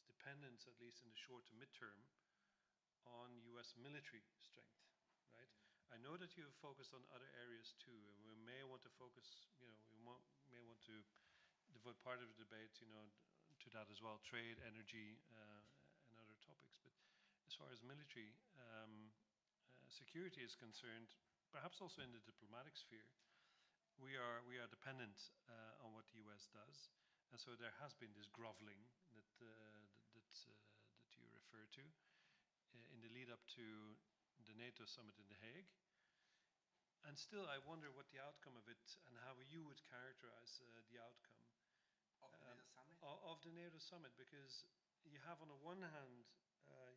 S1: dependent, at least in the short to midterm, on US military strength, right? I know that you have focused on other areas too, and we may want to focus, may want to devote part of the debate, to that as well, trade, energy, and other topics. But as far as military security is concerned, perhaps also in the diplomatic sphere, we are dependent on what the US does, and so there has been this groveling that you refer to in the lead up to the NATO summit in The Hague. And still, I wonder what the outcome of it and how you would characterize the outcome
S2: of the NATO summit?
S1: Of the NATO summit, because you have on the one hand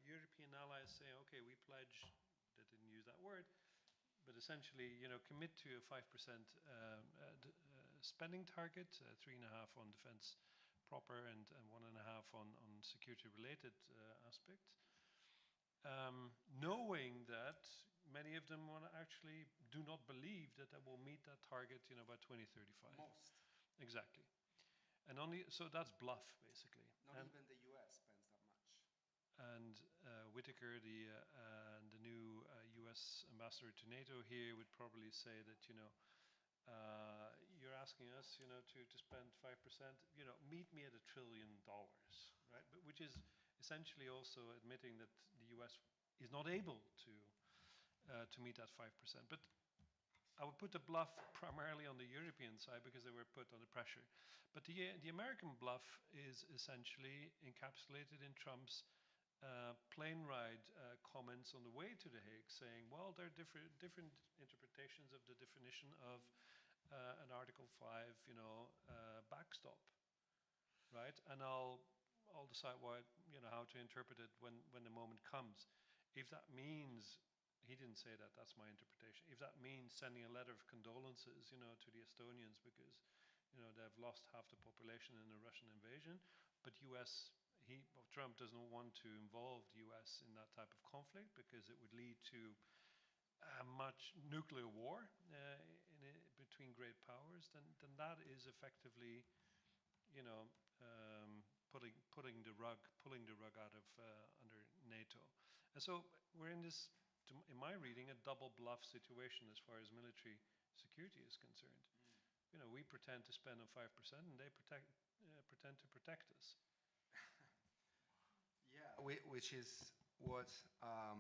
S1: European allies saying, okay, we pledge, they didn't use that word, but essentially, commit to a 5% spending target, 3.5% on defense proper, and 1.5% on security-related aspects. Knowing that many of them actually do not believe that they will meet that target, by 2035.
S2: Most.
S1: Exactly. And so that's bluff, basically.
S2: Not even the US spends that much.
S1: And Whitaker, the new US ambassador to NATO here, would probably say that, you're asking us, to spend 5%, meet me at $1 trillion, right? But which is essentially also admitting that the US is not able to meet that 5%. But I would put the bluff primarily on the European side because they were put under pressure. But the American bluff is essentially encapsulated in Trump's plane ride comments on the way to The Hague, saying, well, there are different interpretations of the definition of an Article 5, backstop, right? And I'll decide how to interpret it when the moment comes. If that means, he didn't say that, that's my interpretation. If that means sending a letter of condolences, to the Estonians because, they've lost half the population in the Russian invasion, but Trump does not want to involve the US in that type of conflict because it would lead to much nuclear war between great powers, then that is effectively, pulling the rug out of under NATO. And so we're in this, in my reading, a double bluff situation as far as military security is concerned. We pretend to spend on 5% and they pretend to protect us.
S2: Yeah, which is what our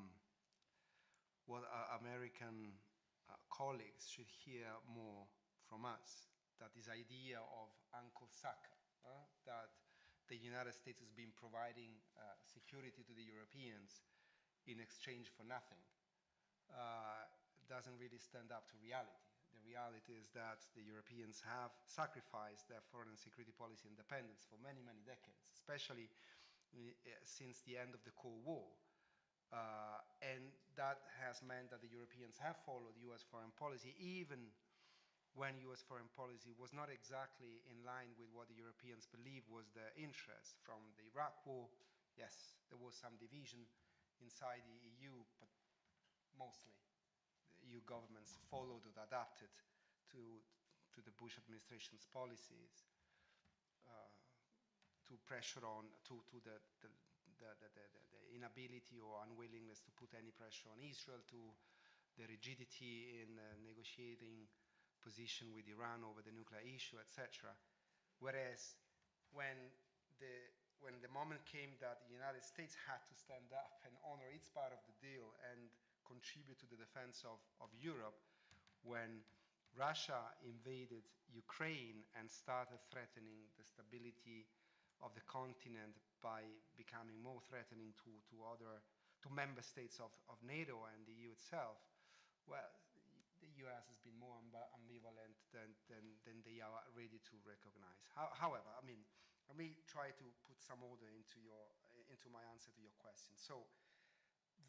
S2: American colleagues should hear more from us, that this idea of Uncle Sucker, that the United States has been providing security to the Europeans in exchange for nothing, doesn't really stand up to reality. The reality is that the Europeans have sacrificed their foreign and security policy independence for many, many decades, especially since the end of the Cold War. And that has meant that the Europeans have followed US foreign policy, even when US foreign policy was not exactly in line with what the Europeans believed was their interest. From the Iraq War, yes, there was some division inside the EU, but mostly the EU governments followed or adapted to the Bush administration's policies, to pressure on, to the inability or unwillingness to put any pressure on Israel, to the rigidity in negotiating position with Iran over the nuclear issue, etc. Whereas when the, when the moment came that the United States had to stand up and honor its part of the deal and contribute to the defense of Europe, when Russia invaded Ukraine and started threatening the stability of the continent by becoming more threatening to member states of NATO and the EU itself, well, the US has been more ambivalent than they are ready to recognize. However, I mean, let me try to put some order into my answer to your question. So,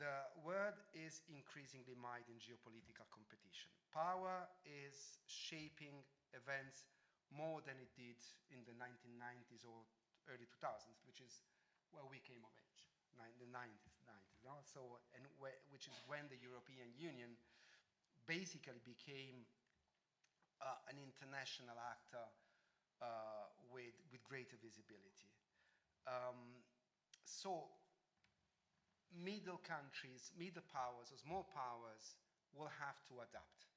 S2: the world is increasingly mired in geopolitical competition. Power is shaping events more than it did in the 1990s or early 2000s, which is where we came of age, the 90s, no? So, and which is when the European Union basically became an international actor with greater visibility. So, middle countries, middle powers, or small powers will have to adapt.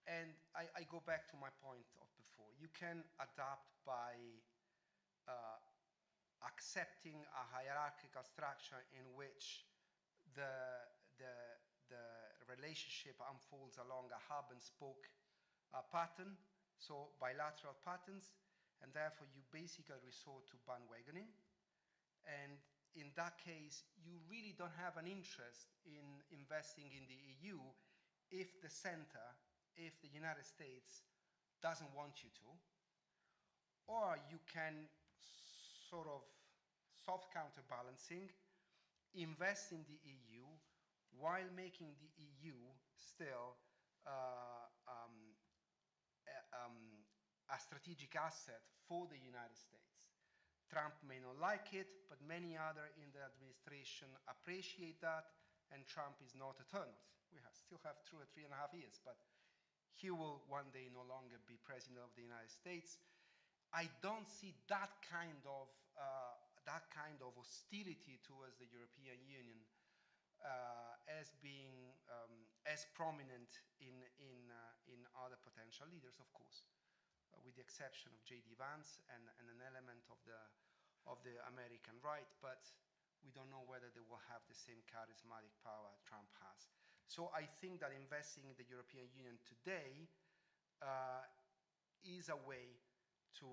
S2: And I go back to my point of before. You can adapt by accepting a hierarchical structure in which the relationship unfolds along a hub and spoke pattern, so bilateral patterns, and therefore you basically resort to bandwagoning. And in that case, you really don't have an interest in investing in the EU if the center, if the United States doesn't want you to, or you can sort of soft counterbalancing, invest in the EU while making the EU still a strategic asset for the United States. Trump may not like it, but many others in the administration appreciate that, and Trump is not eternal. We still have 2 or 3.5 years, but he will one day no longer be president of the United States. I don't see that kind of hostility towards the European Union as being as prominent in other potential leaders, of course, with the exception of J.D. Vance and an element of the American right, but we don't know whether they will have the same charismatic power Trump has. So I think that investing in the European Union today is a way to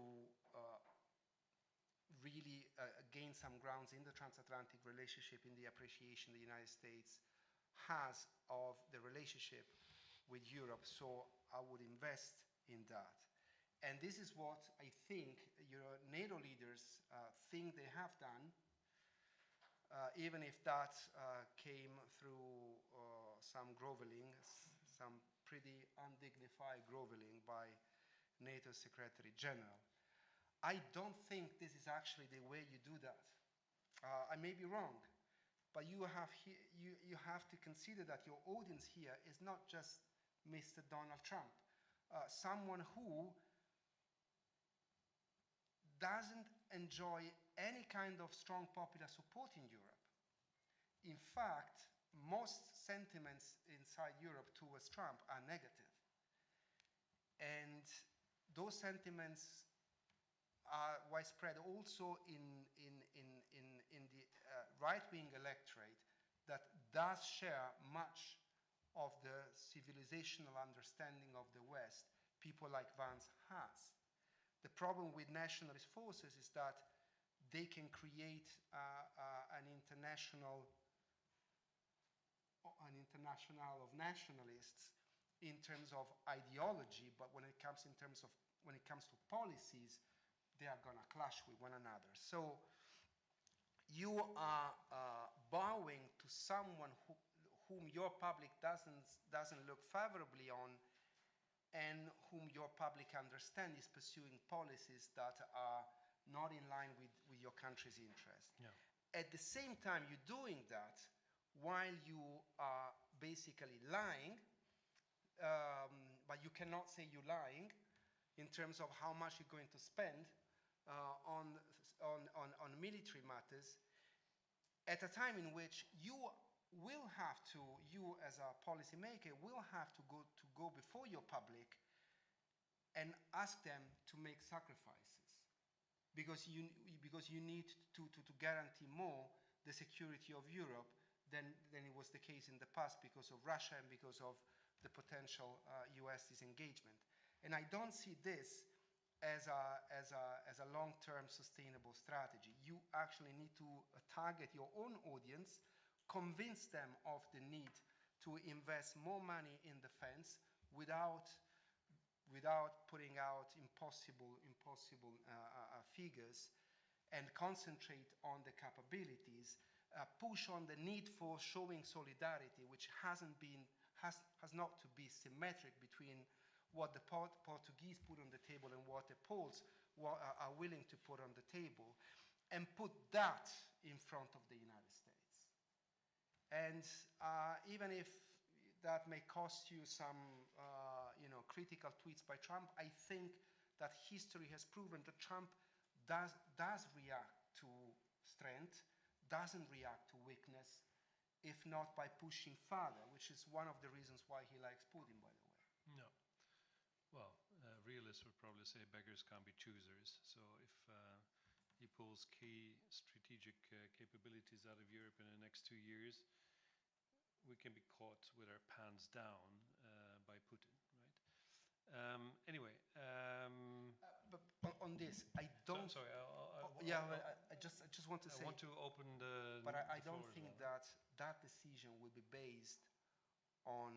S2: really gain some grounds in the transatlantic relationship, in the appreciation the United States has of the relationship with Europe. So I would invest in that. And this is what I think your NATO leaders think they have done, even if that came through some groveling, some pretty undignified groveling by NATO Secretary General. I don't think this is actually the way you do that. I may be wrong, but you have to consider that your audience here is not just Mr. Donald Trump, someone who doesn't enjoy any kind of strong popular support in Europe. In fact, most sentiments inside Europe towards Trump are negative. And those sentiments are widespread also in the right-wing electorate that does share much of the civilizational understanding of the West people like Vance has. The problem with nationalist forces is that they can create an international of nationalists in terms of ideology, but when it comes to policies, they are going to clash with one another. So you are bowing to someone whom your public doesn't look favorably on, and whom your public understand is pursuing policies that are not in line with your country's interest. Yeah. At the same time, you're doing that while you are basically lying, but you cannot say you're lying in terms of how much you're going to spend on military matters, at a time in which you will have to, you as a policymaker, will have to go before your public and ask them to make sacrifices. because you need to guarantee more the security of Europe than it was the case in the past because of Russia and because of the potential US disengagement. And I don't see this as a long-term sustainable strategy. You actually need to target your own audience, convince them of the need to invest more money in defense without putting out impossible figures, and concentrate on the capabilities, push on the need for showing solidarity, which has not to be symmetric between what the Portuguese put on the table and what the Poles are willing to put on the table, and put that in front of the United States. And even if that may cost you some critical tweets by Trump, I think that history has proven that Trump does react to strength, doesn't react to weakness, if not by pushing further, which is one of the reasons why he likes Putin, by the way.
S1: No. Well, realists would probably say beggars can't be choosers. So if he pulls key strategic capabilities out of Europe in the next 2 years, we can be caught with our pants down by Putin, right? Anyway.
S2: But on this, I don't...
S1: Sorry,
S2: I just want to say...
S1: I want to open the...
S2: But I don't think that decision will be based on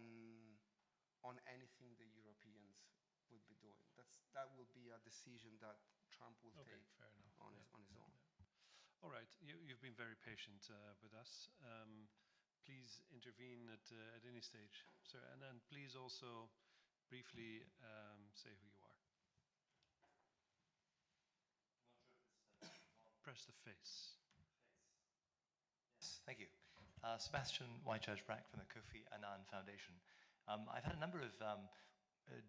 S2: anything the Europeans would be doing. That will be a decision that Trump will take
S1: fair enough.
S2: on his own.
S1: Yeah. All right, you've been very patient with us. Please intervene at any stage, sir, and then please also briefly say who you are.
S3: I'm not sure if this is
S1: Press the face.
S3: Yes, thank you. Sebastian Whitechurch-Brack from the Kofi Annan Foundation. I've had a number of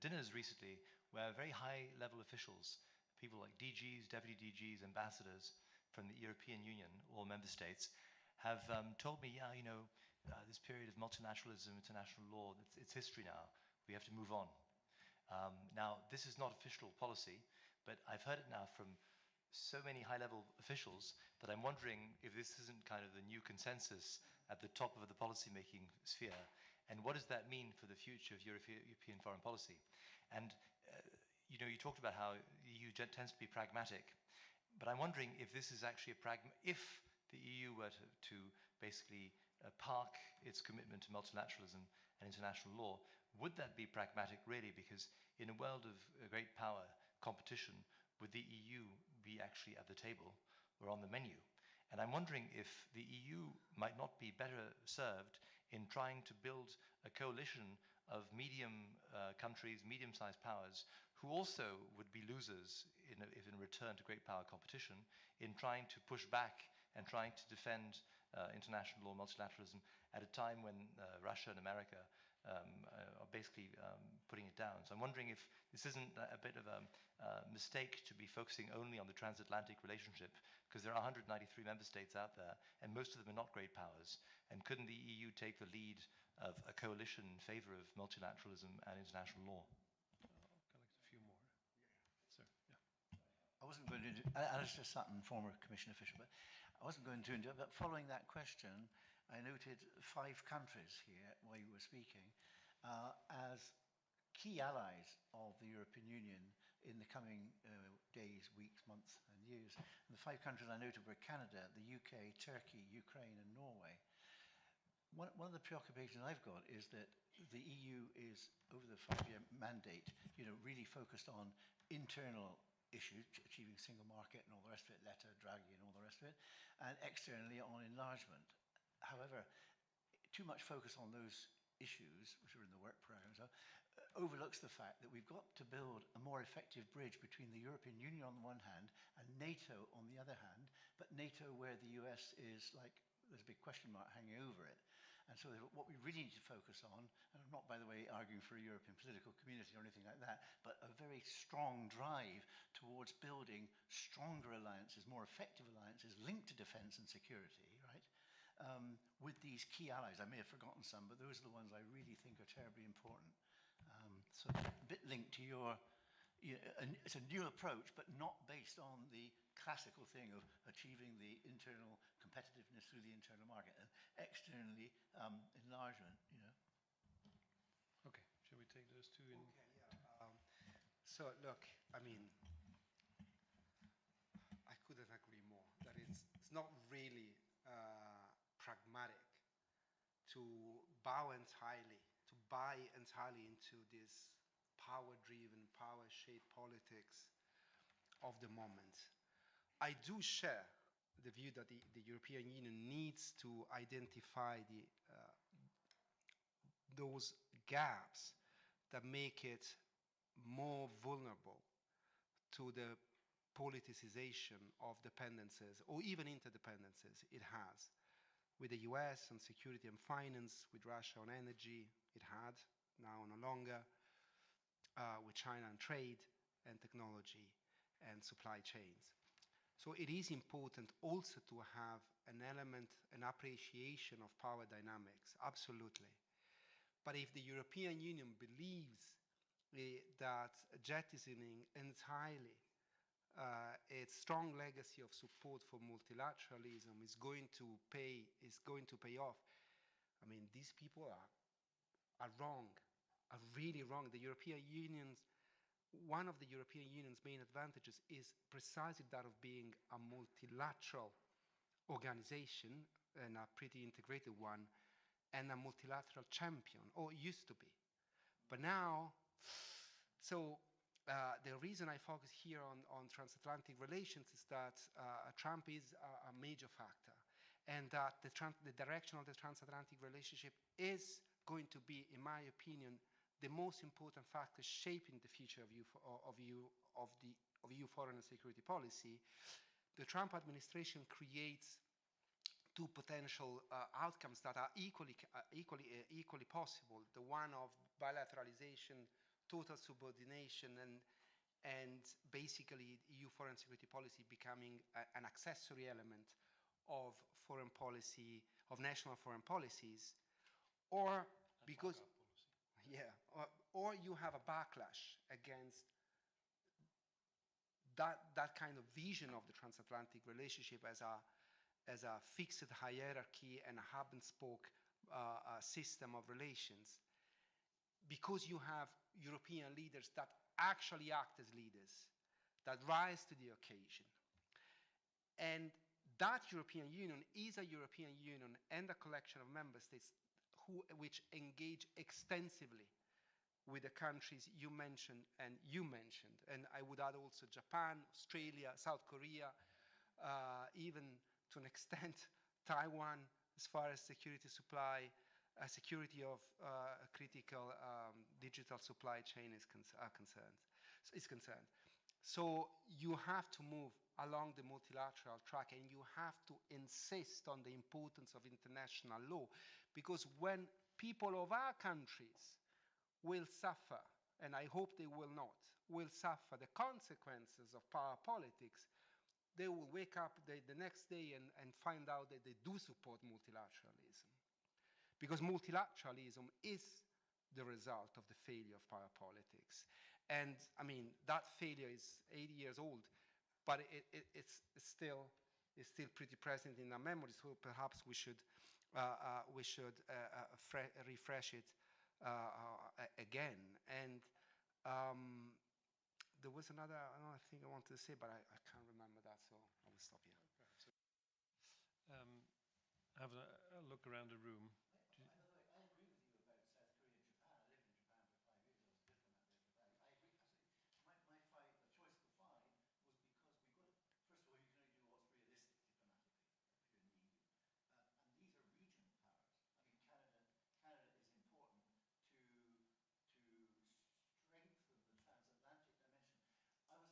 S3: dinners recently where very high-level officials, people like DGs, deputy DGs, ambassadors from the European Union, all member states, have told me, this period of multilateralism, international law, it's history now. We have to move on. Now, this is not official policy, but I've heard it now from so many high-level officials that I'm wondering if this isn't kind of the new consensus at the top of the policy-making sphere, and what does that mean for the future of European foreign policy? And you talked about how the EU tends to be pragmatic, but I'm wondering if this is actually if the EU were to basically park its commitment to multilateralism and international law, would that be pragmatic really? Because in a world of great power competition, would the EU be actually at the table or on the menu? And I'm wondering if the EU might not be better served in trying to build a coalition of medium countries, medium-sized powers, who also would be losers if in return to great power competition, in trying to push back and trying to defend international law, multilateralism, at a time when Russia and America are basically putting it down. So I'm wondering if this isn't a bit of a mistake to be focusing only on the transatlantic relationship, because there are 193 member states out there, and most of them are not great powers. And couldn't the EU take the lead of a coalition in favor of multilateralism and international law?
S1: I'll collect a few more. Sir, yeah.
S4: I wasn't going to do, Alistair Sutton, former Commission official, but I wasn't going to do it. But following that question, I noted 5 countries here while you were speaking as key allies of the European Union in the coming days, weeks, months, and years. And the 5 countries I noted were Canada, the UK, Turkey, Ukraine, and Norway. One of the preoccupations I've got is that the EU is, over the 5-year mandate, really focused on internal issues, achieving single market and all the rest of it, letter, Draghi and all the rest of it, and externally on enlargement. However, too much focus on those issues, which are in the work programme, overlooks the fact that we've got to build a more effective bridge between the European Union on the one hand and NATO on the other hand, but NATO where the US is like, there's a big question mark hanging over it. And so what we really need to focus on, and I'm not, by the way, arguing for a European political community or anything like that, but a very strong drive towards building stronger alliances, more effective alliances linked to defense and security, right? With these key allies. I may have forgotten some, but those are the ones I really think are terribly important. So a bit linked to your it's a new approach, but not based on the classical thing of achieving the internal competitiveness through the internal market and externally enlargement.
S1: Okay, shall we take those two in?
S2: Okay, yeah. So look, I mean, I couldn't agree more that it's not really pragmatic to buy entirely into this power-driven, power-shaped politics of the moment. I do share the view that the European Union needs to identify those gaps that make it more vulnerable to the politicization of dependencies or even interdependencies it has. With the US on security and finance, with Russia on energy, it had, now no longer, with China on trade and technology and supply chains. So it is important also to have an element, an appreciation of power dynamics, absolutely. But if the European Union believes that jettisoning entirely its strong legacy of support for multilateralism is going to pay off, I mean, these people are wrong, are really wrong. The European Union's, one of the European Union's main advantages is precisely that of being a multilateral organization, and a pretty integrated one, and a multilateral champion, or used to be. But now, so the reason I focus here on transatlantic relations is that Trump is a major factor, and that the direction of the transatlantic relationship is going to be, in my opinion, the most important factor shaping the future of EU foreign and security policy. The Trump administration creates two potential outcomes that are equally possible. The one of bilateralization, total subordination, and basically EU foreign security policy becoming an accessory element of foreign policy, of national foreign policies, or because, yeah, or you have a backlash against that kind of vision of the transatlantic relationship as a fixed hierarchy and a hub and spoke system of relations, because you have European leaders that actually act as leaders, that rise to the occasion. And that European Union is a European Union and a collection of member states which engage extensively with the countries you mentioned. And I would add also Japan, Australia, South Korea, even to an extent Taiwan, as far as security supply, security of critical digital supply chain is concerned. So you have to move along the multilateral track, and you have to insist on the importance of international law, because when people of our countries will suffer, and I hope they will not, will suffer the consequences of power politics, they will wake up the next day and find out that they do support multilateralism. Because multilateralism is the result of the failure of power politics. And I mean, that failure is 80 years old, but it's still pretty present in our memory, so perhaps we should refresh it again. And there was another thing I wanted to say, but I can't remember that, so I will stop here.
S1: Okay. Have a look around the room.
S4: By the way, I agree with you about South Korea and Japan. I lived in Japan for 5 years. I was a diplomat there for 5 years. I agree absolutely. The choice of the 5 was because we've got to, first of all, you can only do what's realistic diplomatically if you're in the EU. And these are regional powers. I mean, Canada is important to strengthen the transatlantic dimension. I was in the US recently, and I have real hesitations about putting all our eggs in the US basket. I didn't say that.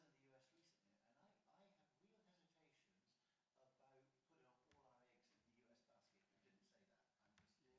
S4: I'm just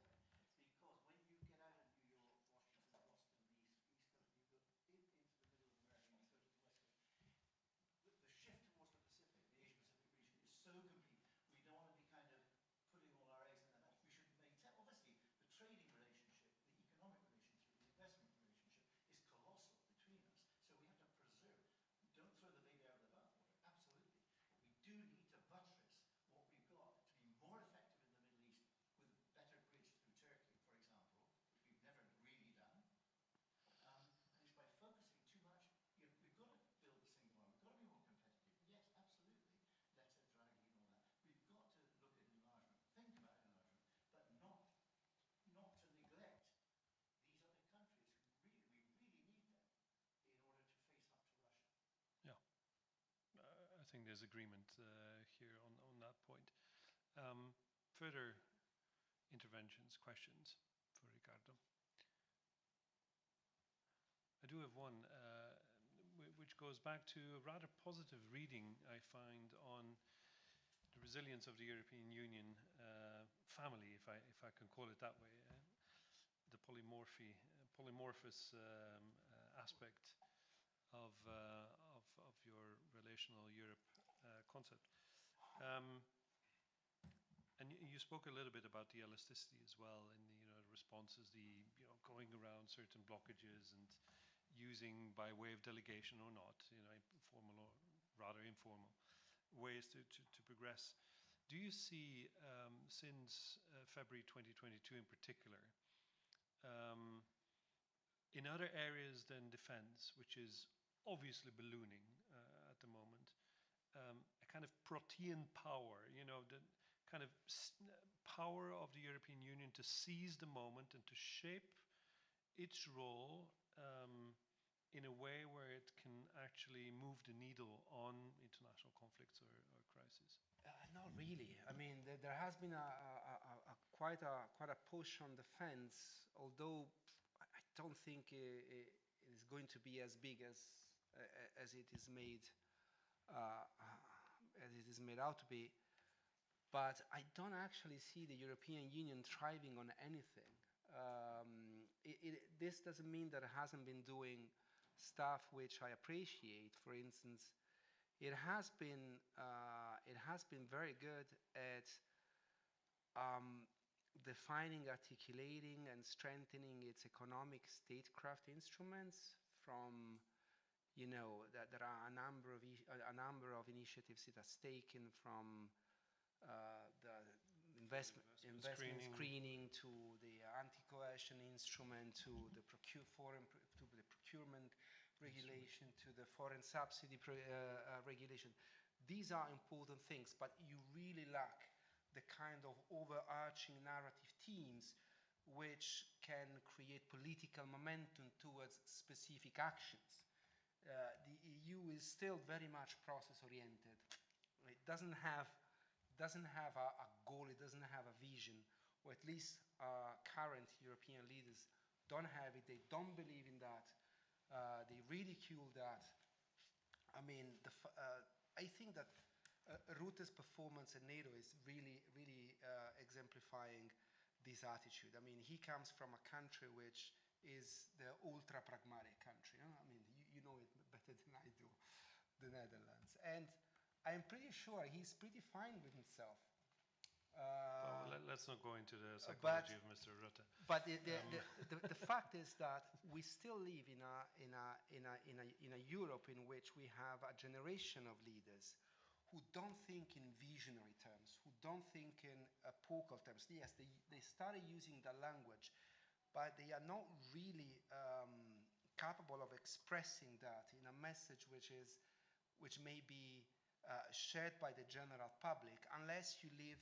S1: think there's agreement here on that point. Further interventions, questions for Riccardo? I do have one, which goes back to a rather positive reading I find on the resilience of the European Union family, if I can call it that way, the polymorphous aspect of your relational Europe concept. And you spoke a little bit about the elasticity as well in the responses, the going around certain blockages and using by way of delegation or not, formal or rather informal ways to progress. Do you see since February 2022 in particular, in other areas than defense, which is obviously ballooning at the moment, a kind of protean power, the kind of power of the European Union to seize the moment and to shape its role in a way where it can actually move the needle on international conflicts or crises?
S2: Not really. I mean, there has been quite a push on defense, although I don't think it is going to be as big as it is made out to be. But I don't actually see the European Union thriving on anything. This doesn't mean that it hasn't been doing stuff which I appreciate. For instance, it has been very good at defining, articulating, and strengthening its economic statecraft instruments. From that there are a number of initiatives it has taken, from the investment screening to the anti-coercion instrument to the procurement regulation to the foreign subsidy regulation. These are important things, but you really lack the kind of overarching narrative themes which can create political momentum towards specific actions. The EU is still very much process-oriented. It doesn't have a goal, it doesn't have a vision, or at least current European leaders don't have it, they don't believe in that, they ridicule that. I mean, I think that Rutte's performance at NATO is really exemplifying this attitude. I mean, he comes from a country which is the ultra-pragmatic country. I mean, you know it better than I do, the Netherlands. And I'm pretty sure he's pretty fine with himself.
S1: Well, let's not go into the psychology of Mr. Rutte.
S2: But the fact is that we still live in a Europe in which we have a generation of leaders who don't think in visionary terms, who don't think in epochal terms. Yes, they started using that language, but they are not really capable of expressing that in a message which may be shared by the general public, unless you live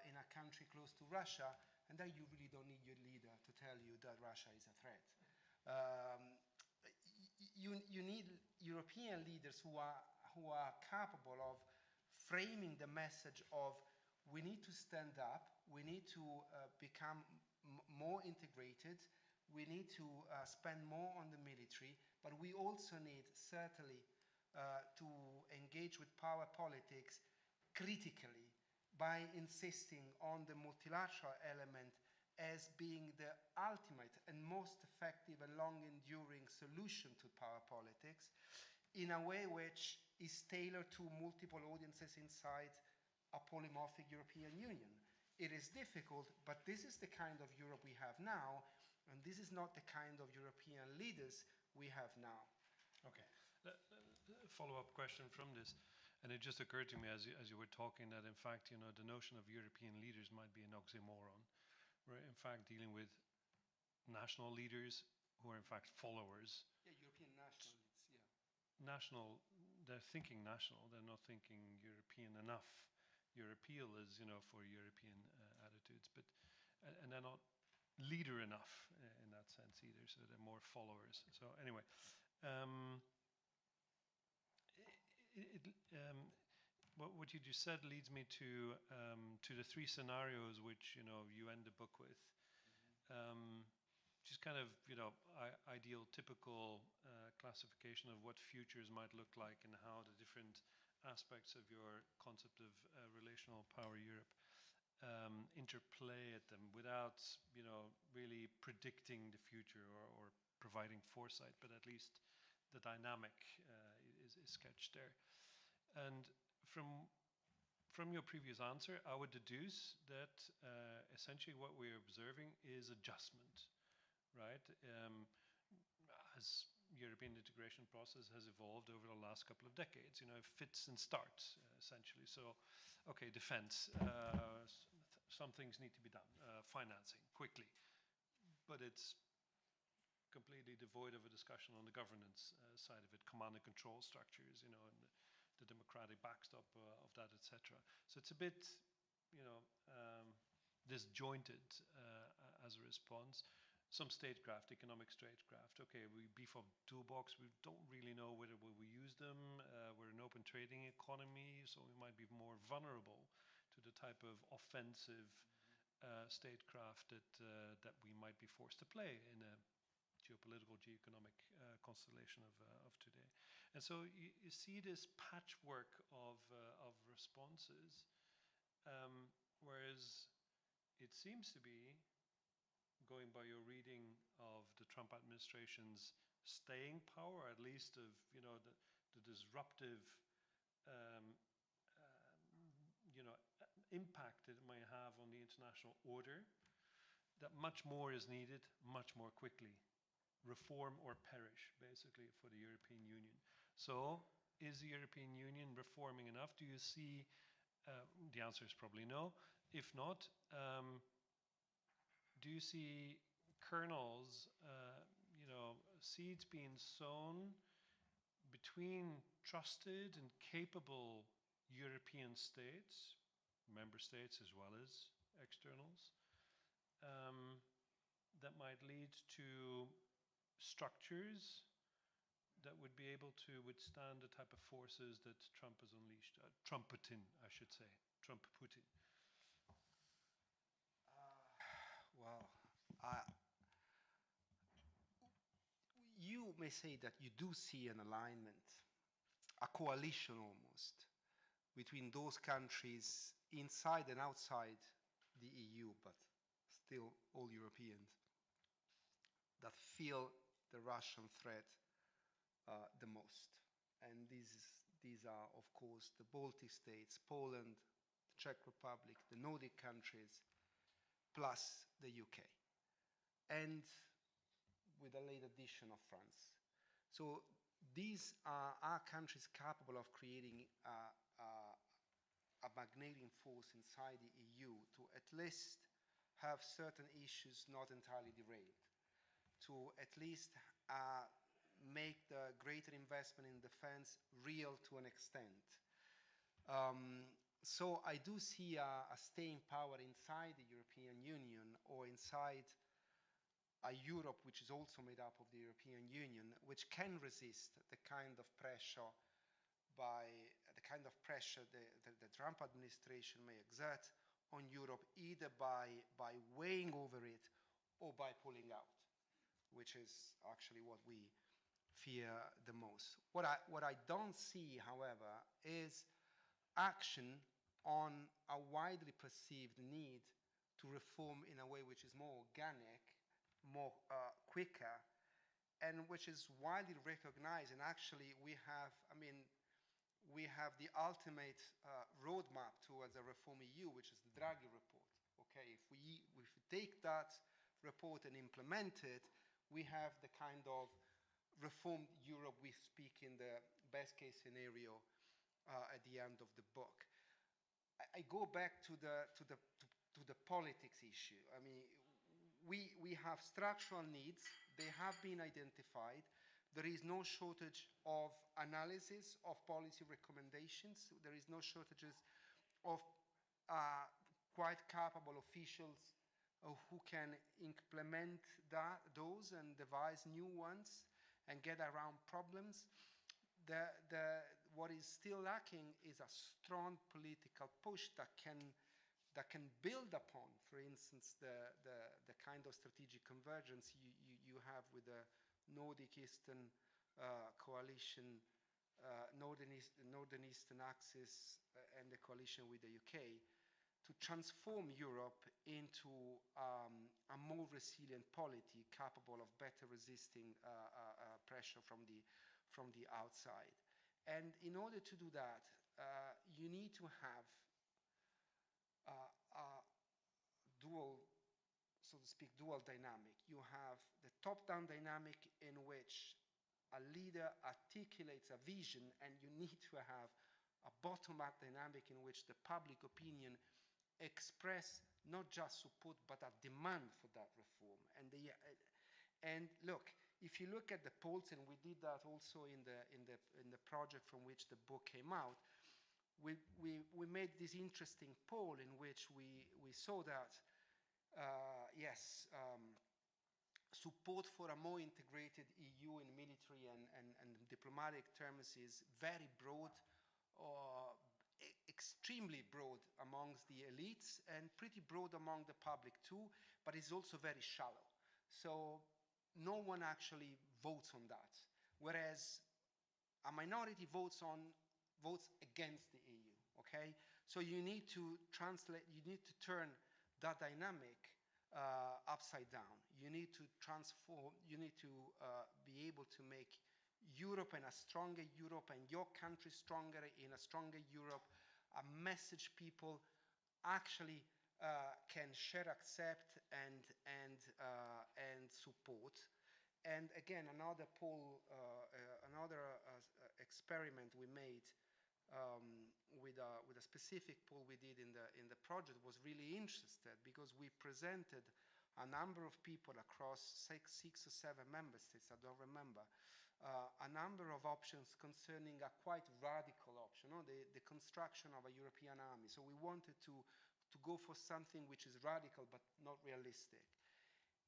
S2: in a country close to Russia, and then you really don't need your leader to tell you that Russia is a threat. You need European leaders who are capable of framing the message of we need to stand up, we need to become more integrated, we need to spend more on the military, but we also need certainly to engage with power politics critically by insisting on the multilateral element as being the ultimate and most effective and long-enduring solution to power politics, in a way which is tailored to multiple audiences inside a polymorphic European Union. It is difficult, but this is the kind of Europe we have now, and this is not the kind of European leaders we have now.
S1: Okay. Follow-up question from this, and it just occurred to me as you were talking that in fact, the notion of European leaders might be an oxymoron. We're in fact dealing with national leaders who are in fact followers.
S2: Yeah, European national leaders, yeah.
S1: National, they're thinking national, they're not thinking European enough. Your appeal is, for European attitudes, but and they're not leader enough in that sense either, so they're more followers. So anyway, what you just said leads me to the three scenarios which you end the book with. Just kind of ideal, typical classification of what futures might look like and how the different aspects of your concept of relational power Europe interplay at them without really predicting the future or providing foresight, but at least the dynamic is sketched there. And from your previous answer, I would deduce that essentially what we're observing is adjustment, right? As European integration process has evolved over the last couple of decades, fits and starts essentially. So, okay, defense, some things need to be done, financing quickly, but it's completely devoid of a discussion on the governance side of it, command and control structures, and the democratic backstop of that, etc. So it's a bit, disjointed as a response. Some statecraft, economic statecraft. Okay, we beef up toolbox. We don't really know whether we will use them. We're an open trading economy, so we might be more vulnerable to the type of offensive statecraft that we might be forced to play in a geopolitical, geoeconomic constellation of today. And so you see this patchwork of responses, whereas it seems to be, going by your reading of the Trump administration's staying power, at least of the disruptive impact that it might have on the international order, that much more is needed, much more quickly. Reform or perish, basically, for the European Union. So, is the European Union reforming enough? Do you see, the answer is probably no. If not, do you see kernels, seeds being sown between trusted and capable European states, member states as well as externals, that might lead to structures that would be able to withstand the type of forces that Trump has unleashed? Trump-Putin, I should say. Trump-Putin.
S2: Well, you may say that you do see an alignment, a coalition almost, between those countries inside and outside the EU, but still all Europeans, that feel the Russian threat the most. And these are, of course, the Baltic states, Poland, the Czech Republic, the Nordic countries, plus the UK. And with a late addition of France. So these are countries capable of creating a magnetic force inside the EU to at least have certain issues not entirely derailed, to at least make the greater investment in defense real to an extent. So I do see a staying power inside the European Union, or inside a Europe which is also made up of the European Union, which can resist the kind of pressure the Trump administration may exert on Europe, either by weighing over it or by pulling out, which is actually what we fear the most. What I don't see, however, is action on a widely perceived need to reform in a way which is more organic, more quicker, and which is widely recognized. And actually we have the ultimate roadmap towards a reform EU, which is the Draghi report. Okay, if we take that report and implement it, we have the kind of reformed Europe we speak in the best case scenario at the end of the book. I go back to the politics issue. I mean, we have structural needs. They have been identified. There is no shortage of analysis of policy recommendations. There is no shortages of quite capable officials who can implement those and devise new ones and get around problems. what is still lacking is a strong political push that can build upon, for instance, the kind of strategic convergence you have with the Nordic Eastern coalition, Northern Eastern Axis, and the coalition with the UK, to transform Europe into a more resilient polity capable of better resisting pressure from the outside. And in order to do that, you need to have a dual, so to speak, dual dynamic. You have the top-down dynamic in which a leader articulates a vision, and you need to have a bottom-up dynamic in which the public opinion express not just support but a demand for that reform. And look, if you look at the polls, and we did that also in the project from which the book came out, we made this interesting poll in which we saw that yes, support for a more integrated EU in military and diplomatic terms is very broad, or extremely broad amongst the elites, and pretty broad among the public too, but it's also very shallow. So no one actually votes on that, whereas a minority votes against the EU, okay? So you need to translate, you need to turn that dynamic upside down. You need to transform, you need to be able to make Europe and a stronger Europe, and your country stronger in a stronger Europe, a message people actually can share, accept, and support. And again, another poll, another experiment we made with a specific poll we did in the project was really interested, because we presented a number of people across six or seven member states, I don't remember, a number of options concerning a quite radical option, the construction of a European army. So we wanted to go for something which is radical but not realistic.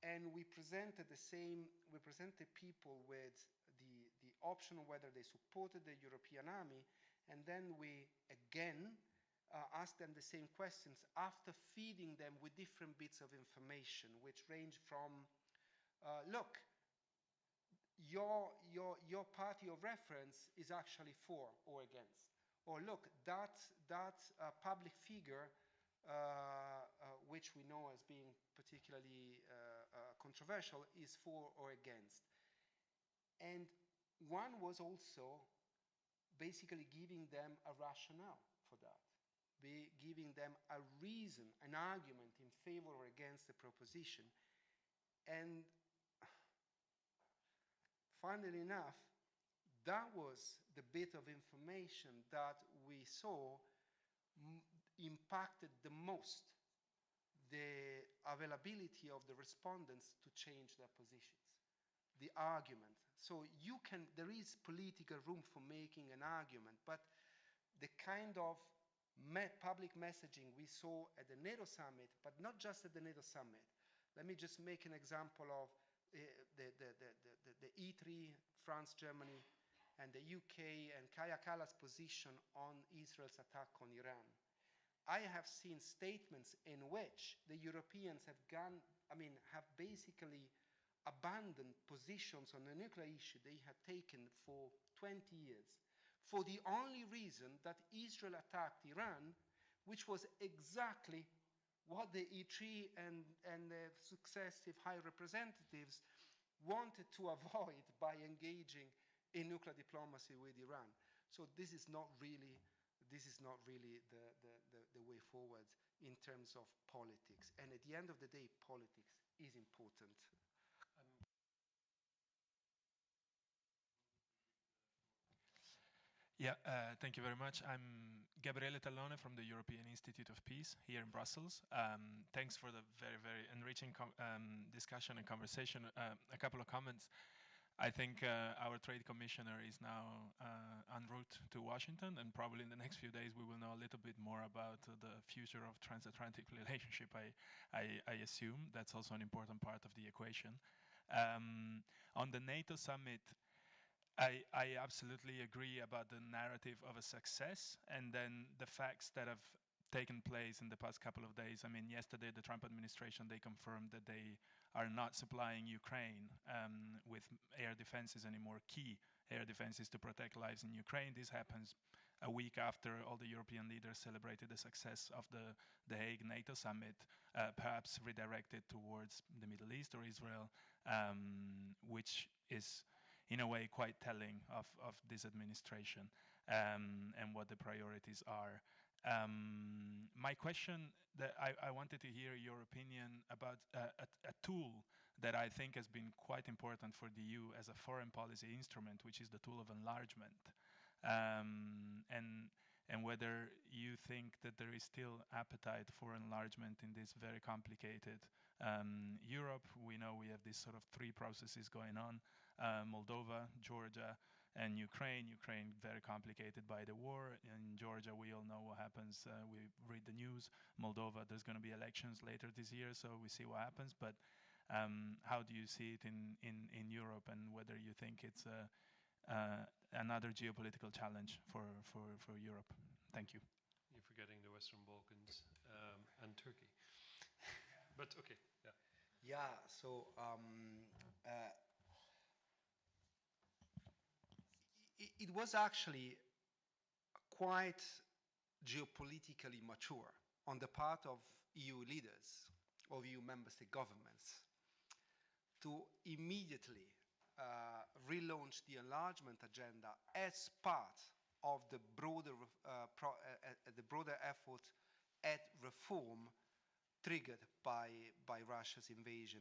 S2: And we presented we presented people with the option of whether they supported the European army, and then we again asked them the same questions after feeding them with different bits of information, which range from, look, your party of reference is actually for or against. Or look, that public figure, which we know as being particularly controversial, is for or against. And one was also basically giving them a rationale for that, giving them a reason, an argument in favor or against the proposition. And funnily enough, that was the bit of information that we saw impacted the most the availability of the respondents to change their positions, the argument. So there is political room for making an argument, but the kind of public messaging we saw at the NATO summit, but not just at the NATO summit. Let me just make an example of the E3, France, Germany, and the UK, and Kaja Kallas's position on Israel's attack on Iran. I have seen statements in which the Europeans have basically abandoned positions on the nuclear issue they had taken for 20 years, for the only reason that Israel attacked Iran, which was exactly what the E3 and the successive high representatives wanted to avoid by engaging in nuclear diplomacy with Iran. So this is not really the way forward in terms of politics. And at the end of the day, politics is important.
S5: Yeah, thank you very much. I'm Gabriele Tallone from the European Institute of Peace here in Brussels. Thanks for the very, very enriching discussion and conversation. A couple of comments. I think our trade commissioner is now en route to Washington, and probably in the next few days we will know a little bit more about the future of transatlantic relationship, I assume. That's also an important part of the equation. On the NATO summit, I absolutely agree about the narrative of a success, and then the facts that have taken place in the past couple of days. I mean, yesterday the Trump administration, they confirmed that they are not supplying Ukraine with air defenses anymore, key air defenses to protect lives in Ukraine. This happens a week after all the European leaders celebrated the success of the Hague NATO summit, perhaps redirected towards the Middle East or Israel, which is in a way quite telling of this administration and what the priorities are. My question that I wanted to hear your opinion about a tool that I think has been quite important for the EU as a foreign policy instrument, which is the tool of enlargement. And whether you think that there is still appetite for enlargement in this very complicated Europe. We know we have these sort of three processes going on, Moldova, Georgia, and Ukraine. Ukraine very complicated by the war. In Georgia, we all know what happens. We read the news. Moldova, there's going to be elections later this year, so we see what happens. But how do you see it in Europe, and whether you think it's another geopolitical challenge for Europe? Thank you.
S1: You're forgetting the Western Balkans and Turkey. But okay, yeah.
S2: Yeah, so it was actually quite geopolitically mature on the part of EU leaders, of EU member state governments, to immediately relaunch the enlargement agenda as part of the broader effort at reform triggered by Russia's invasion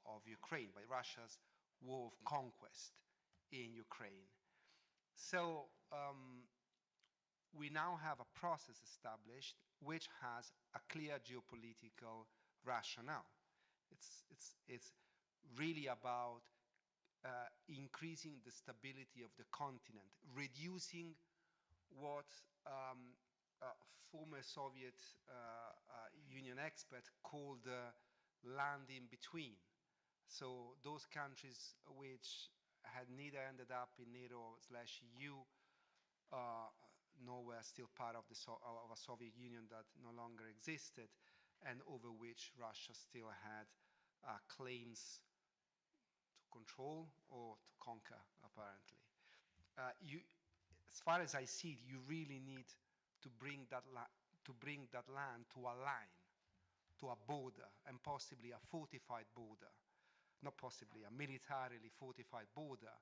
S2: of Ukraine, by Russia's war of conquest in Ukraine. So we now have a process established which has a clear geopolitical rationale. It's really about increasing the stability of the continent, reducing what former Soviet Union expert called land in between. So those countries which had neither ended up in NATO/EU, nor were still part of a Soviet Union that no longer existed, and over which Russia still had claims to control or to conquer, apparently. As far as I see it, you really need to bring that land to a line, to a border, and possibly a fortified border. Not possibly, a militarily fortified border,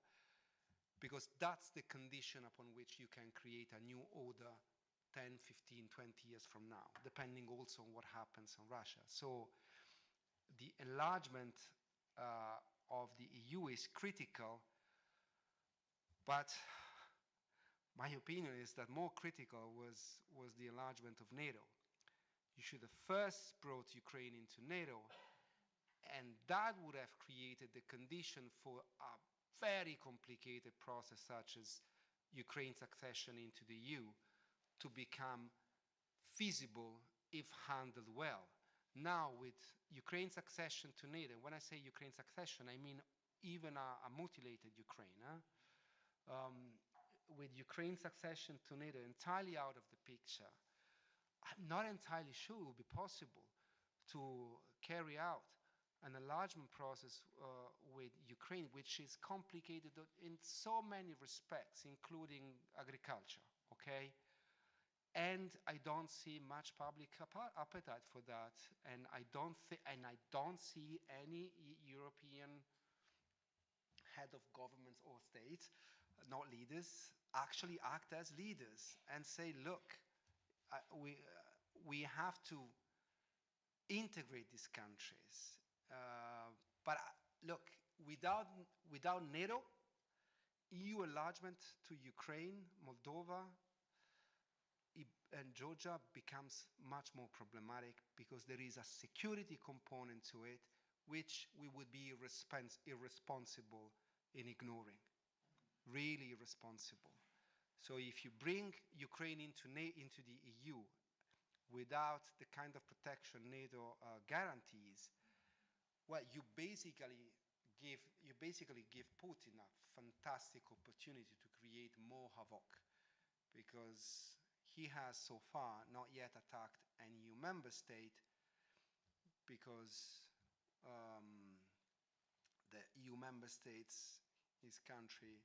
S2: because that's the condition upon which you can create a new order 10, 15, 20 years from now, depending also on what happens in Russia. So the enlargement of the EU is critical, but my opinion is that more critical was the enlargement of NATO. You should have first brought Ukraine into NATO, and that would have created the condition for a very complicated process such as Ukraine's accession into the EU to become feasible if handled well. Now, with Ukraine's accession to NATO, when I say Ukraine's accession, I mean even a mutilated Ukraine. With Ukraine's accession to NATO entirely out of the picture, I'm not entirely sure it will be possible to carry out an enlargement process with Ukraine, which is complicated in so many respects, including agriculture, okay? And I don't see much public appetite for that, and I don't see any European head of governments or states, not leaders, actually act as leaders and say, look, we have to integrate these countries. But look, without NATO, EU enlargement to Ukraine, Moldova, and Georgia becomes much more problematic because there is a security component to it which we would be irresponsible in ignoring. Really irresponsible. So if you bring Ukraine into the EU without the kind of protection NATO guarantees, well, you basically you basically give Putin a fantastic opportunity to create more havoc, because he has so far not yet attacked any EU member state, because the EU member states his country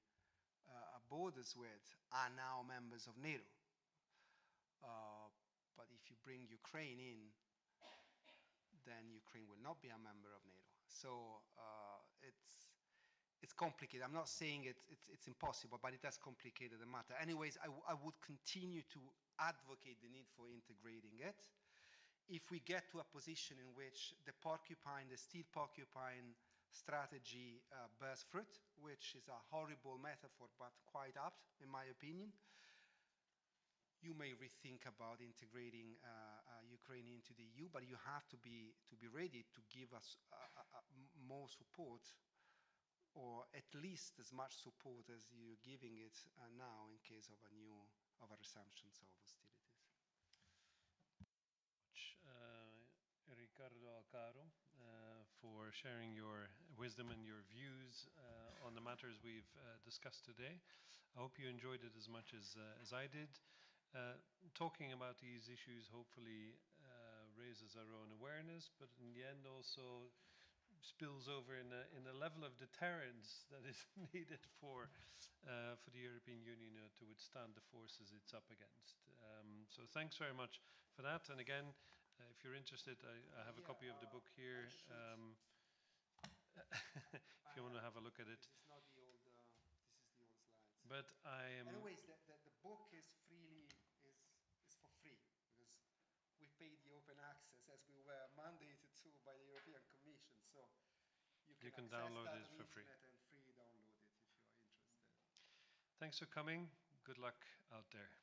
S2: borders with are now members of NATO. But if you bring Ukraine in, then Ukraine will not be a member of NATO. So it's complicated. I'm not saying it's impossible, but it has complicated the matter. Anyways, I would continue to advocate the need for integrating it. If we get to a position in which the steel porcupine strategy bears fruit, which is a horrible metaphor, but quite apt, in my opinion, you may rethink about integrating Ukraine into the EU, but you have to be ready to give us more support, or at least as much support as you're giving it now in case of a resumption of hostilities.
S1: Riccardo Alcaro, for sharing your wisdom and your views on the matters we've discussed today. I hope you enjoyed it as much as I did. Talking about these issues hopefully raises our own awareness, but in the end also spills over in a level of deterrence that is needed for the European Union to withstand the forces it's up against. So thanks very much for that. And again, if you're interested, I have a copy of the book here. If you want to have a look at it.
S2: This is not the old. This is the old slides.
S1: But I am.
S2: Anyways, the book is for free, because we paid the open access as we were mandated to by the European Commission. So you can
S1: download it for free.
S2: And free download it if you are interested.
S1: Thanks for coming. Good luck out there.